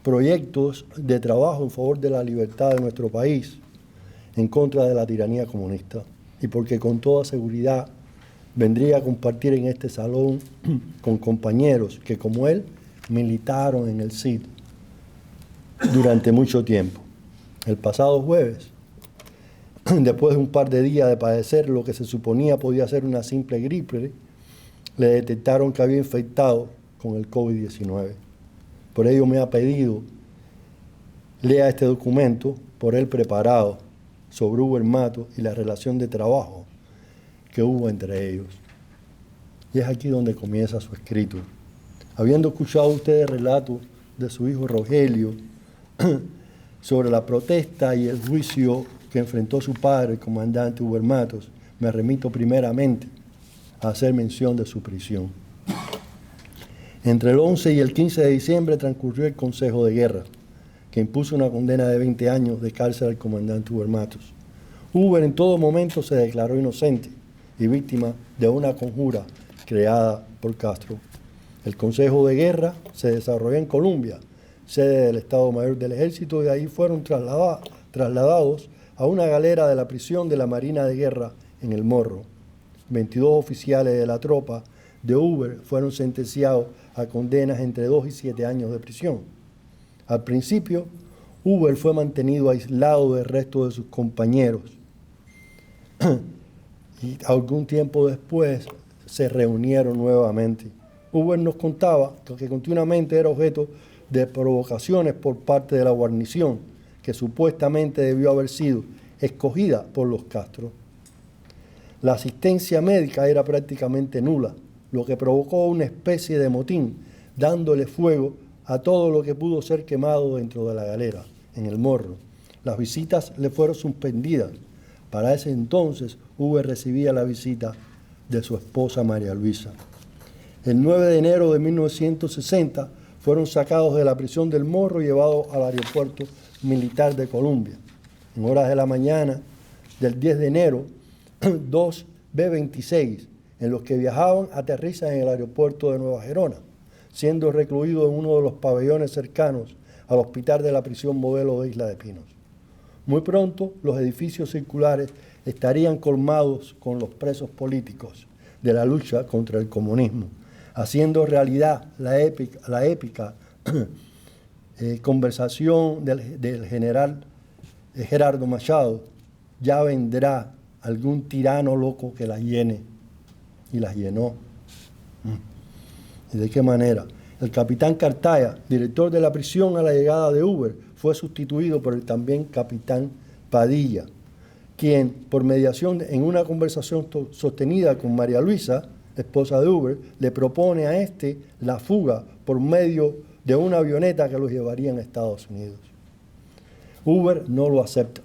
proyectos de trabajo en favor de la libertad de nuestro país, en contra de la tiranía comunista, y porque con toda seguridad vendría a compartir en este salón con compañeros que, como él, militaron en el CID durante mucho tiempo. El pasado jueves, después de un par de días de padecer lo que se suponía podía ser una simple gripe, le detectaron que había infectado con el COVID-19. Por ello me ha pedido lea este documento por él preparado sobre Huber Matos y la relación de trabajo que hubo entre ellos. Y es aquí donde comienza su escrito. Habiendo escuchado ustedes relatos de su hijo Rogelio sobre la protesta y el juicio que enfrentó su padre, el comandante Huber Matos, me remito primeramente a hacer mención de su prisión. Entre el 11 y el 15 de diciembre transcurrió el Consejo de Guerra, que impuso una condena de 20 años de cárcel al comandante Huber Matos. Huber en todo momento se declaró inocente y víctima de una conjura creada por Castro. El Consejo de Guerra se desarrolló en Colombia, sede del Estado Mayor del Ejército, y de ahí fueron trasladados a una galera de la prisión de la Marina de Guerra en El Morro. 22 oficiales de la tropa de Huber fueron sentenciados a condenas entre 2 y 7 años de prisión. Al principio, Huber fue mantenido aislado del resto de sus compañeros y algún tiempo después se reunieron nuevamente. Huber nos contaba que continuamente era objeto de provocaciones por parte de la guarnición, que supuestamente debió haber sido escogida por los Castro. La asistencia médica era prácticamente nula, lo que provocó una especie de motín, dándole fuego a todo lo que pudo ser quemado dentro de la galera, en el morro. Las visitas le fueron suspendidas. Para ese entonces, Uber recibía la visita de su esposa María Luisa. El 9 de enero de 1960 fueron sacados de la prisión del Morro y llevados al aeropuerto militar de Colombia. En horas de la mañana del 10 de enero, dos B-26 en los que viajaban aterrizan en el aeropuerto de Nueva Gerona, siendo recluidos en uno de los pabellones cercanos al hospital de la prisión modelo de Isla de Pinos. Muy pronto los edificios circulares estarían colmados con los presos políticos de la lucha contra el comunismo, haciendo realidad la épica conversación del general Gerardo Machado: ya vendrá algún tirano loco que las llene. Y las llenó. ¿Y de qué manera? El capitán Cartaya, director de la prisión a la llegada de Uber, fue sustituido por el también capitán Padilla, quien, por mediación en una conversación sostenida con María Luisa, esposa de Uber, le propone a este la fuga por medio de una avioneta que los llevaría a Estados Unidos. Uber no lo acepta.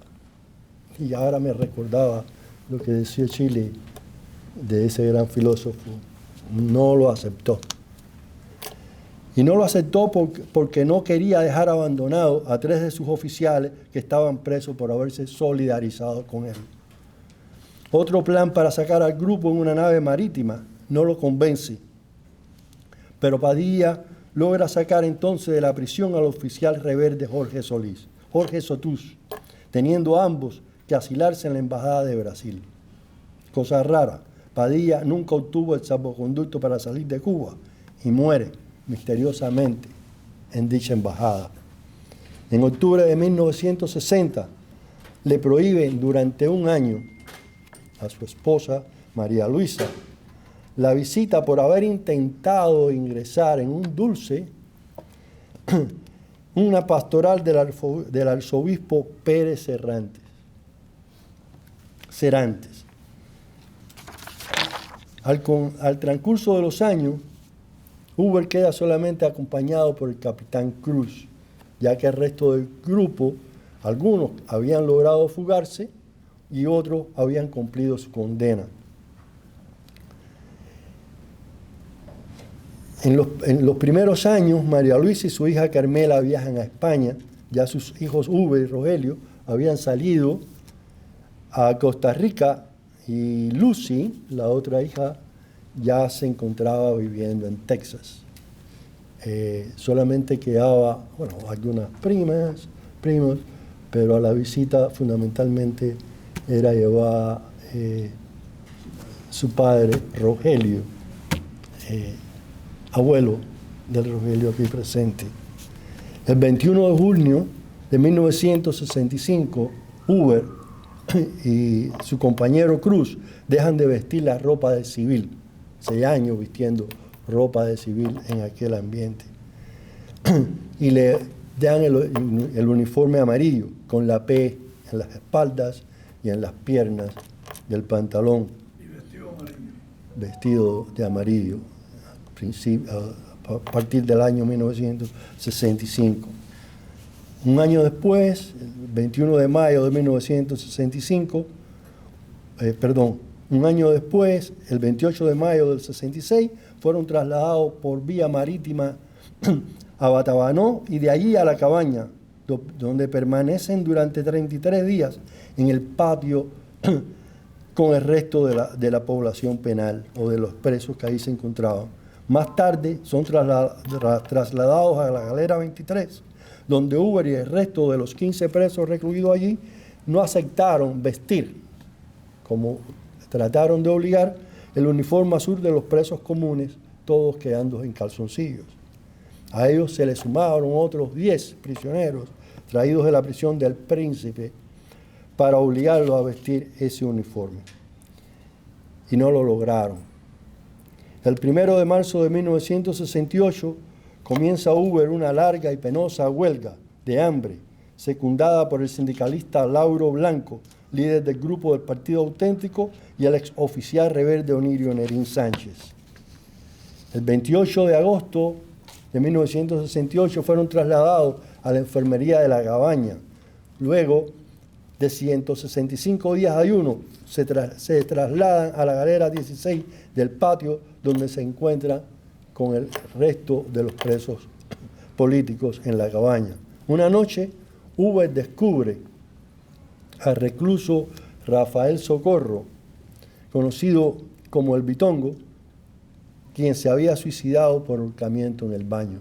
Y ahora me recordaba lo que decía Chile de ese gran filósofo. No lo aceptó. Y no lo aceptó porque no quería dejar abandonado a 3 de sus oficiales que estaban presos por haberse solidarizado con él. Otro plan para sacar al grupo en una nave marítima no lo convence. Pero Padilla logra sacar entonces de la prisión al oficial rebelde Jorge Sotús, teniendo ambos que asilarse en la Embajada de Brasil. Cosa rara, Padilla nunca obtuvo el salvoconducto para salir de Cuba y muere misteriosamente en dicha embajada. En octubre de 1960 le prohíben durante un año a su esposa María Luisa la visita por haber intentado ingresar en un dulce una pastoral del arzobispo Pérez Cerantes. Al transcurso de los años, Uber queda solamente acompañado por el capitán Cruz, ya que el resto del grupo, algunos habían logrado fugarse y otros habían cumplido su condena. En los primeros años, María Luisa y su hija Carmela viajan a España. Ya sus hijos Uber y Rogelio habían salido a Costa Rica y Lucy, la otra hija, ya se encontraba viviendo en Texas. Solamente quedaba, algunas primos, pero a la visita fundamentalmente era llevar su padre, Rogelio, abuelo del Rogelio aquí presente. El 21 de junio de 1965, Uber y su compañero Cruz dejan de vestir la ropa de civil. 6 años vistiendo ropa de civil en aquel ambiente. Y le dan el uniforme amarillo con la P en las espaldas y en las piernas del pantalón. Y vestido amarillo. Vestido de amarillo, a partir del año 1965. Un año después, el 21 de mayo de 1965, un año después, el 28 de mayo del 66, fueron trasladados por vía marítima a Batabanó y de allí a La Cabaña, donde permanecen durante 33 días en el patio con el resto de la población penal o de los presos que ahí se encontraban. Más tarde son trasladados a la Galera 23, donde Uber y el resto de los 15 presos recluidos allí no aceptaron vestir, como trataron de obligar, el uniforme azul de los presos comunes, todos quedando en calzoncillos. A ellos se les sumaron otros 10 prisioneros traídos de la prisión del Príncipe para obligarlos a vestir ese uniforme. Y no lo lograron. El 1 de marzo de 1968 comienza Uber una larga y penosa huelga de hambre, secundada por el sindicalista Lauro Blanco, líder del grupo del Partido Auténtico, y el exoficial rebelde Onirio Nerín Sánchez. El 28 de agosto de 1968 fueron trasladados a la enfermería de La Cabaña. Luego de 165 días de ayuno, se trasladan a la galera 16 del patio, donde se encuentran con el resto de los presos políticos en La Cabaña. Una noche, Uber descubre al recluso Rafael Socorro, conocido como el Bitongo, quien se había suicidado por ahorcamiento en el baño.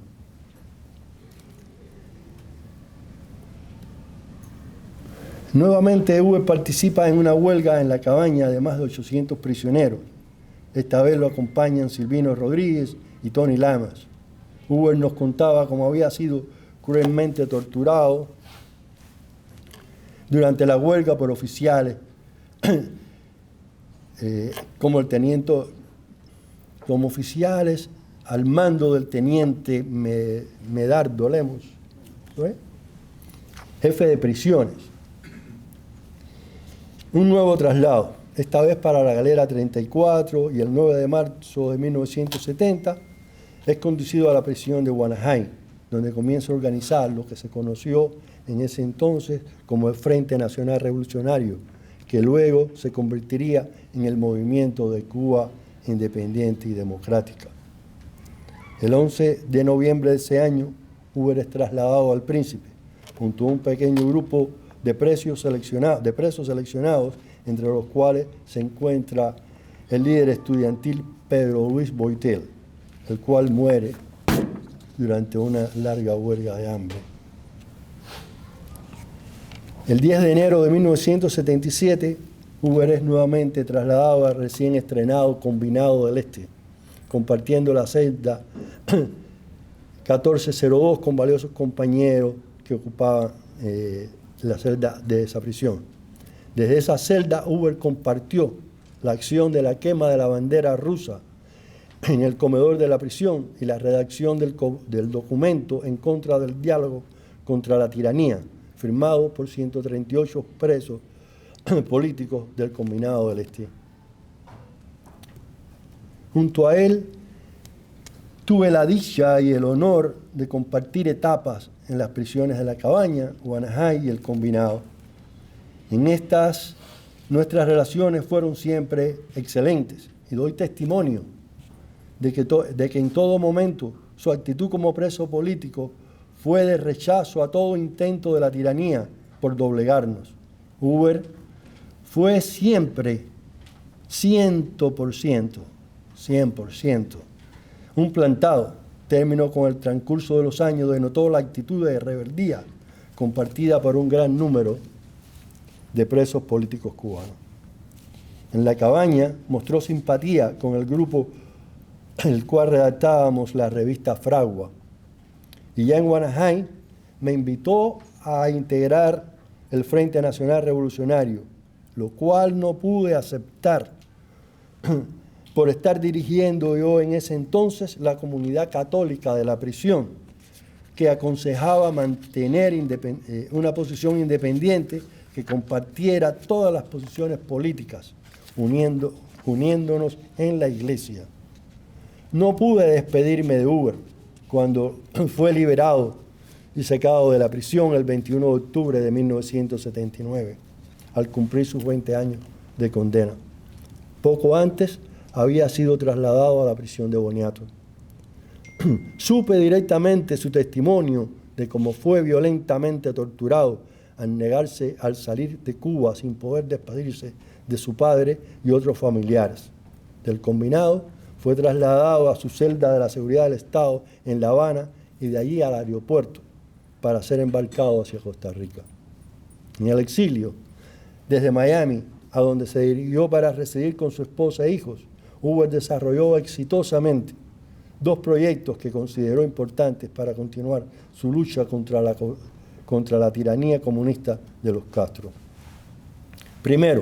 Nuevamente, Uber participa en una huelga en La Cabaña de más de 800 prisioneros. Esta vez lo acompañan Silvino Rodríguez y Tony Lamas. Uber nos contaba cómo había sido cruelmente torturado durante la huelga por oficiales, como oficiales al mando del teniente Medardo Lemos, ¿sí?, jefe de prisiones. Un nuevo traslado, esta vez para la galera 34, y el 9 de marzo de 1970 es conducido a la prisión de Guanajay, donde comienza a organizar lo que se conoció en ese entonces como el Frente Nacional Revolucionario, que luego se convertiría en el movimiento de Cuba independiente y democrática. El 11 de noviembre de ese año, Uber es trasladado al Príncipe, junto a un pequeño grupo de presos seleccionados, entre los cuales se encuentra el líder estudiantil Pedro Luis Boitel, el cual muere durante una larga huelga de hambre. El 10 de enero de 1977, Uber es nuevamente trasladado al recién estrenado Combinado del Este, compartiendo la celda 1402 con valiosos compañeros que ocupaban la celda de esa prisión. Desde esa celda, Uber compartió la acción de la quema de la bandera rusa en el comedor de la prisión y la redacción del documento en contra del diálogo contra la tiranía, firmado por 138 presos políticos del Combinado del Este. Junto a él, tuve la dicha y el honor de compartir etapas en las prisiones de La Cabaña, Guanajay y el Combinado. En estas, nuestras relaciones fueron siempre excelentes y doy testimonio de que en todo momento su actitud como preso político fue de rechazo a todo intento de la tiranía por doblegarnos. Uber fue siempre 100%, un plantado. Término con el transcurso de los años denotó la actitud de rebeldía compartida por un gran número de presos políticos cubanos. En La Cabaña mostró simpatía con el grupo el cual redactábamos la revista Fragua, y ya en Guanajay me invitó a integrar el Frente Nacional Revolucionario, lo cual no pude aceptar por estar dirigiendo yo en ese entonces la comunidad católica de la prisión, que aconsejaba mantener una posición independiente que compartiera todas las posiciones políticas, uniéndonos en la iglesia. No pude despedirme de Uber cuando fue liberado y sacado de la prisión el 21 de octubre de 1979, al cumplir sus 20 años de condena. Poco antes había sido trasladado a la prisión de Boniato. Supe directamente su testimonio de cómo fue violentamente torturado al negarse al salir de Cuba sin poder despedirse de su padre y otros familiares. Del Combinado fue trasladado a su celda de la Seguridad del Estado en La Habana y de allí al aeropuerto para ser embarcado hacia Costa Rica. En el exilio, desde Miami, a donde se dirigió para residir con su esposa e hijos, Uber desarrolló exitosamente 2 proyectos que consideró importantes para continuar su lucha contra la tiranía comunista de los Castro. Primero,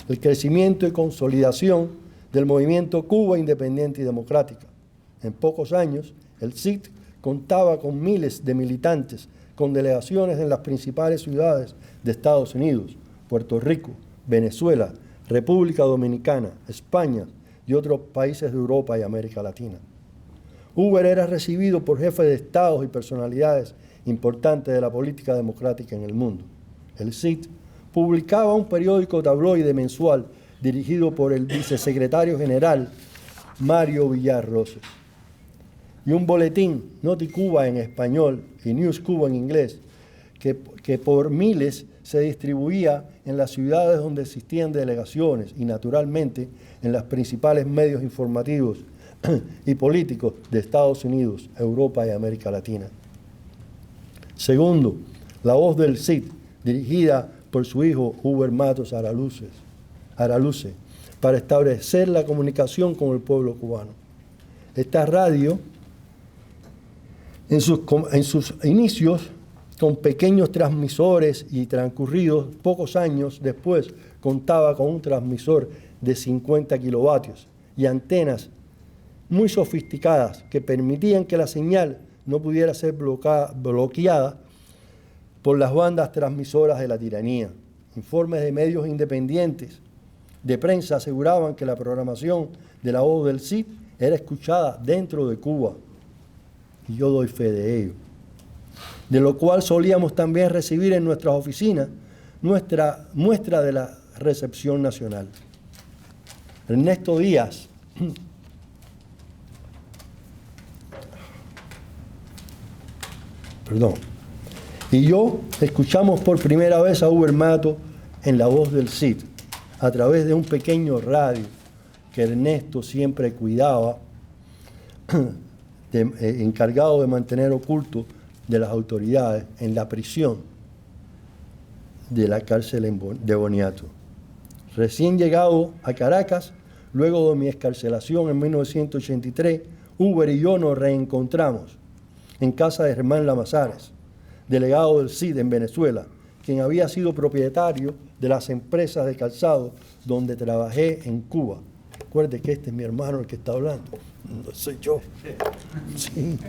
el crecimiento y consolidación del movimiento Cuba Independiente y Democrática. En pocos años, el CID contaba con miles de militantes, con delegaciones en las principales ciudades de Estados Unidos, Puerto Rico, Venezuela, República Dominicana, España y otros países de Europa y América Latina. Hoover era recibido por jefes de estados y personalidades importantes de la política democrática en el mundo. El CID publicaba un periódico tabloide mensual dirigido por el vicesecretario general Mario Villar Roses, y un boletín, Noti Cuba en español y News Cuba en inglés, que por miles se distribuía en las ciudades donde existían delegaciones y naturalmente en los principales medios informativos y políticos de Estados Unidos, Europa y América Latina. Segundo, La Voz del CID, dirigida por su hijo Hoover Matos Araluce, para establecer la comunicación con el pueblo cubano. Esta radio, en sus inicios, con pequeños transmisores y transcurridos pocos años después, contaba con un transmisor de 50 kilovatios y antenas muy sofisticadas que permitían que la señal no pudiera ser bloqueada por las bandas transmisoras de la tiranía. Informes de medios independientes de prensa aseguraban que la programación de La Voz del CID era escuchada dentro de Cuba, y yo doy fe de ello, de lo cual solíamos también recibir en nuestras oficinas nuestra muestra de la recepción nacional. Ernesto Díaz y yo escuchamos por primera vez a Hoover Matos en La Voz del CID, a través de un pequeño radio que Ernesto siempre cuidaba, encargado de mantener oculto de las autoridades en la prisión de la cárcel de Boniato. Recién llegado a Caracas, luego de mi excarcelación en 1983, Hoover y yo nos reencontramos en casa de Germán Lamazares, delegado del CID en Venezuela, quien había sido propietario de las empresas de calzado donde trabajé en Cuba. Recuerde que este es mi hermano el que está hablando, no soy yo. Sí.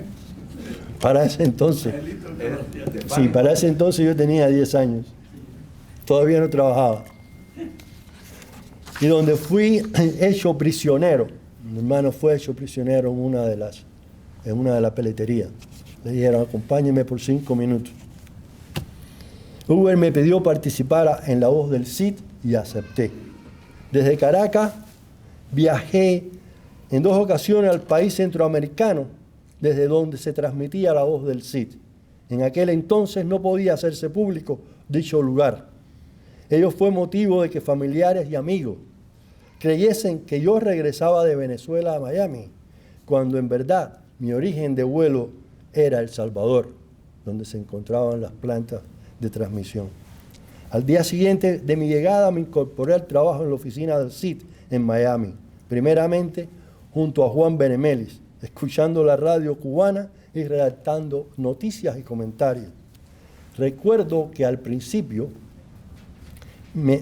Para ese entonces yo tenía 10 años, todavía no trabajaba. Y donde fui hecho prisionero, mi hermano fue hecho prisionero en una de las peleterías. Le dijeron, acompáñeme por 5 minutos. Hoover me pidió participar en La Voz del CID y acepté. Desde Caracas viajé en 2 ocasiones al país centroamericano, desde donde se transmitía La Voz del CID. En aquel entonces no podía hacerse público dicho lugar. Ello fue motivo de que familiares y amigos creyesen que yo regresaba de Venezuela a Miami, cuando en verdad mi origen de vuelo era El Salvador, donde se encontraban las plantas de transmisión. Al día siguiente de mi llegada me incorporé al trabajo en la oficina del CID en Miami, primeramente junto a Juan Benemelis, escuchando la radio cubana y redactando noticias y comentarios. Recuerdo que al principio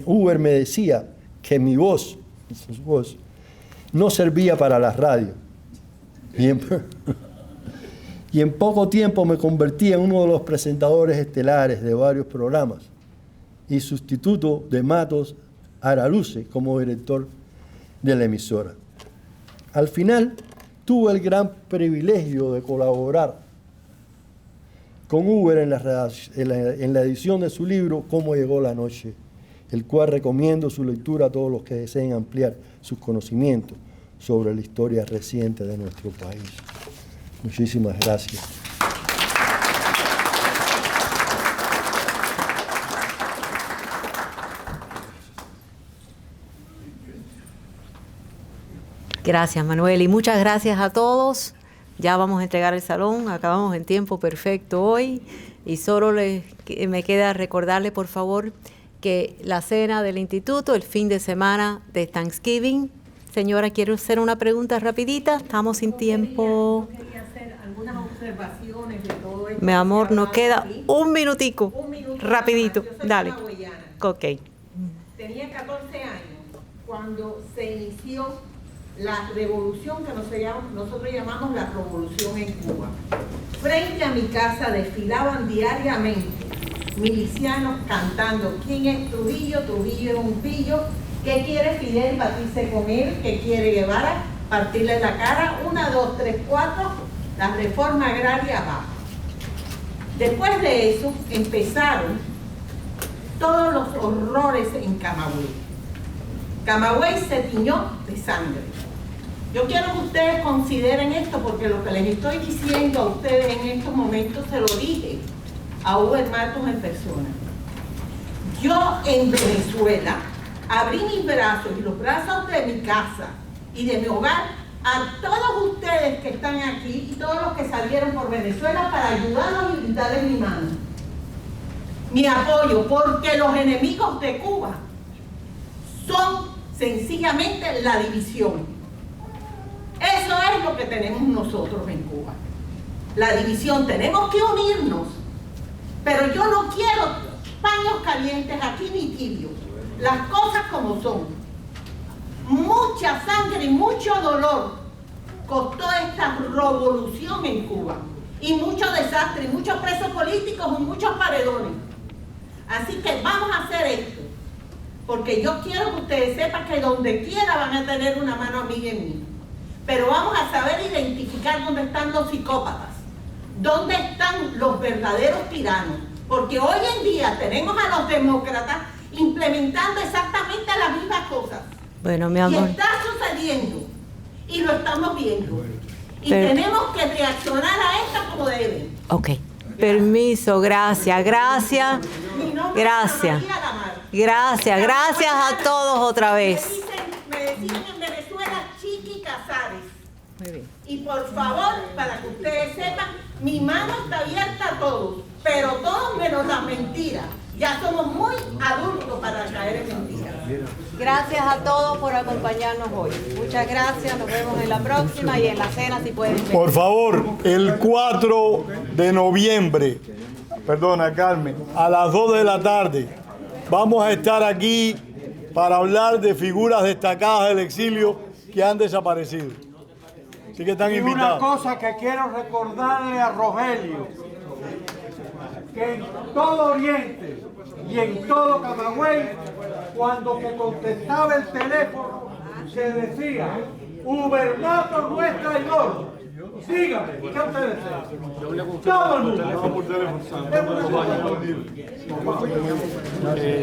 Hoover me decía que mi voz, su voz, no servía para la radio. Y en poco tiempo me convertí en uno de los presentadores estelares de varios programas y sustituto de Matos Araluce como director de la emisora. Al final, tuve el gran privilegio de colaborar con Hoover en la edición de su libro Cómo llegó la noche, el cual recomiendo su lectura a todos los que deseen ampliar sus conocimientos sobre la historia reciente de nuestro país. Muchísimas gracias. Gracias, Manuel, y muchas gracias a todos. Ya vamos a entregar el salón, acabamos en tiempo perfecto hoy y solo me queda recordarle, por favor, que la cena del instituto, el fin de semana de Thanksgiving. Señora, quiero hacer una pregunta rapidita, estamos sin tiempo. Quería hacer algunas observaciones de todo esto. Mi amor, nos queda un minutico, Yo rapidito, soy dale. hawaiana. Ok. Tenía 14 años cuando se inició la revolución que nosotros llamamos la revolución en Cuba. Frente a mi casa desfilaban diariamente milicianos cantando: ¿quién es Trujillo? Trujillo es un pillo. ¿Qué quiere Fidel? Batirse con él. ¿Qué quiere Guevara? Partirle la cara. 1, 2, 3, 4. la reforma agraria va. Después de eso empezaron todos los horrores en Camagüey. Camagüey se tiñó de sangre. Yo quiero que ustedes consideren esto porque lo que les estoy diciendo a ustedes en estos momentos se lo dije a Uber Matos en persona. Yo en Venezuela abrí mis brazos y los brazos de mi casa y de mi hogar a todos ustedes que están aquí y todos los que salieron por Venezuela para ayudarlos y brindarles mi mano, mi apoyo, porque los enemigos de Cuba son sencillamente la división. Eso es lo que tenemos nosotros en Cuba, la división. Tenemos que unirnos, pero yo no quiero paños calientes aquí ni tibios, las cosas como son. Mucha sangre y mucho dolor costó esta revolución en Cuba, y mucho desastre, y muchos presos políticos y muchos paredones. Así que vamos a hacer esto, porque yo quiero que ustedes sepan que donde quiera van a tener una mano amiga en mí, pero vamos a saber identificar dónde están los psicópatas, dónde están los verdaderos tiranos, porque hoy en día tenemos a los demócratas implementando exactamente las mismas cosas. Bueno, mi amor. Y está sucediendo, y lo estamos viendo. Y Pero tenemos que reaccionar a esto como deben. Ok. Permiso, gracias, gracias. Mi nombre es Gracias. Ana María Lamar. Gracias, gracias a todos otra vez. Me decían en Venezuela Chiqui Casares. Muy bien. Y por favor, para que ustedes sepan, mi mano está abierta a todos, pero todos menos las mentiras. Ya somos muy adultos para caer en mentiras. Gracias a todos por acompañarnos hoy. Muchas gracias, nos vemos en la próxima y en la cena si pueden venir. Por favor, el 4 de noviembre, perdona Carmen, a las 2 de la tarde, vamos a estar aquí para hablar de figuras destacadas del exilio que han desaparecido. Así que están Y una invitados. cosa que quiero recordarle a Rogelio, que en todo Oriente y en todo Camagüey, cuando se contestaba el teléfono, se decía, Uber Matos no es traidor. Dígame, ¿qué ustedes desean? Todo el mundo.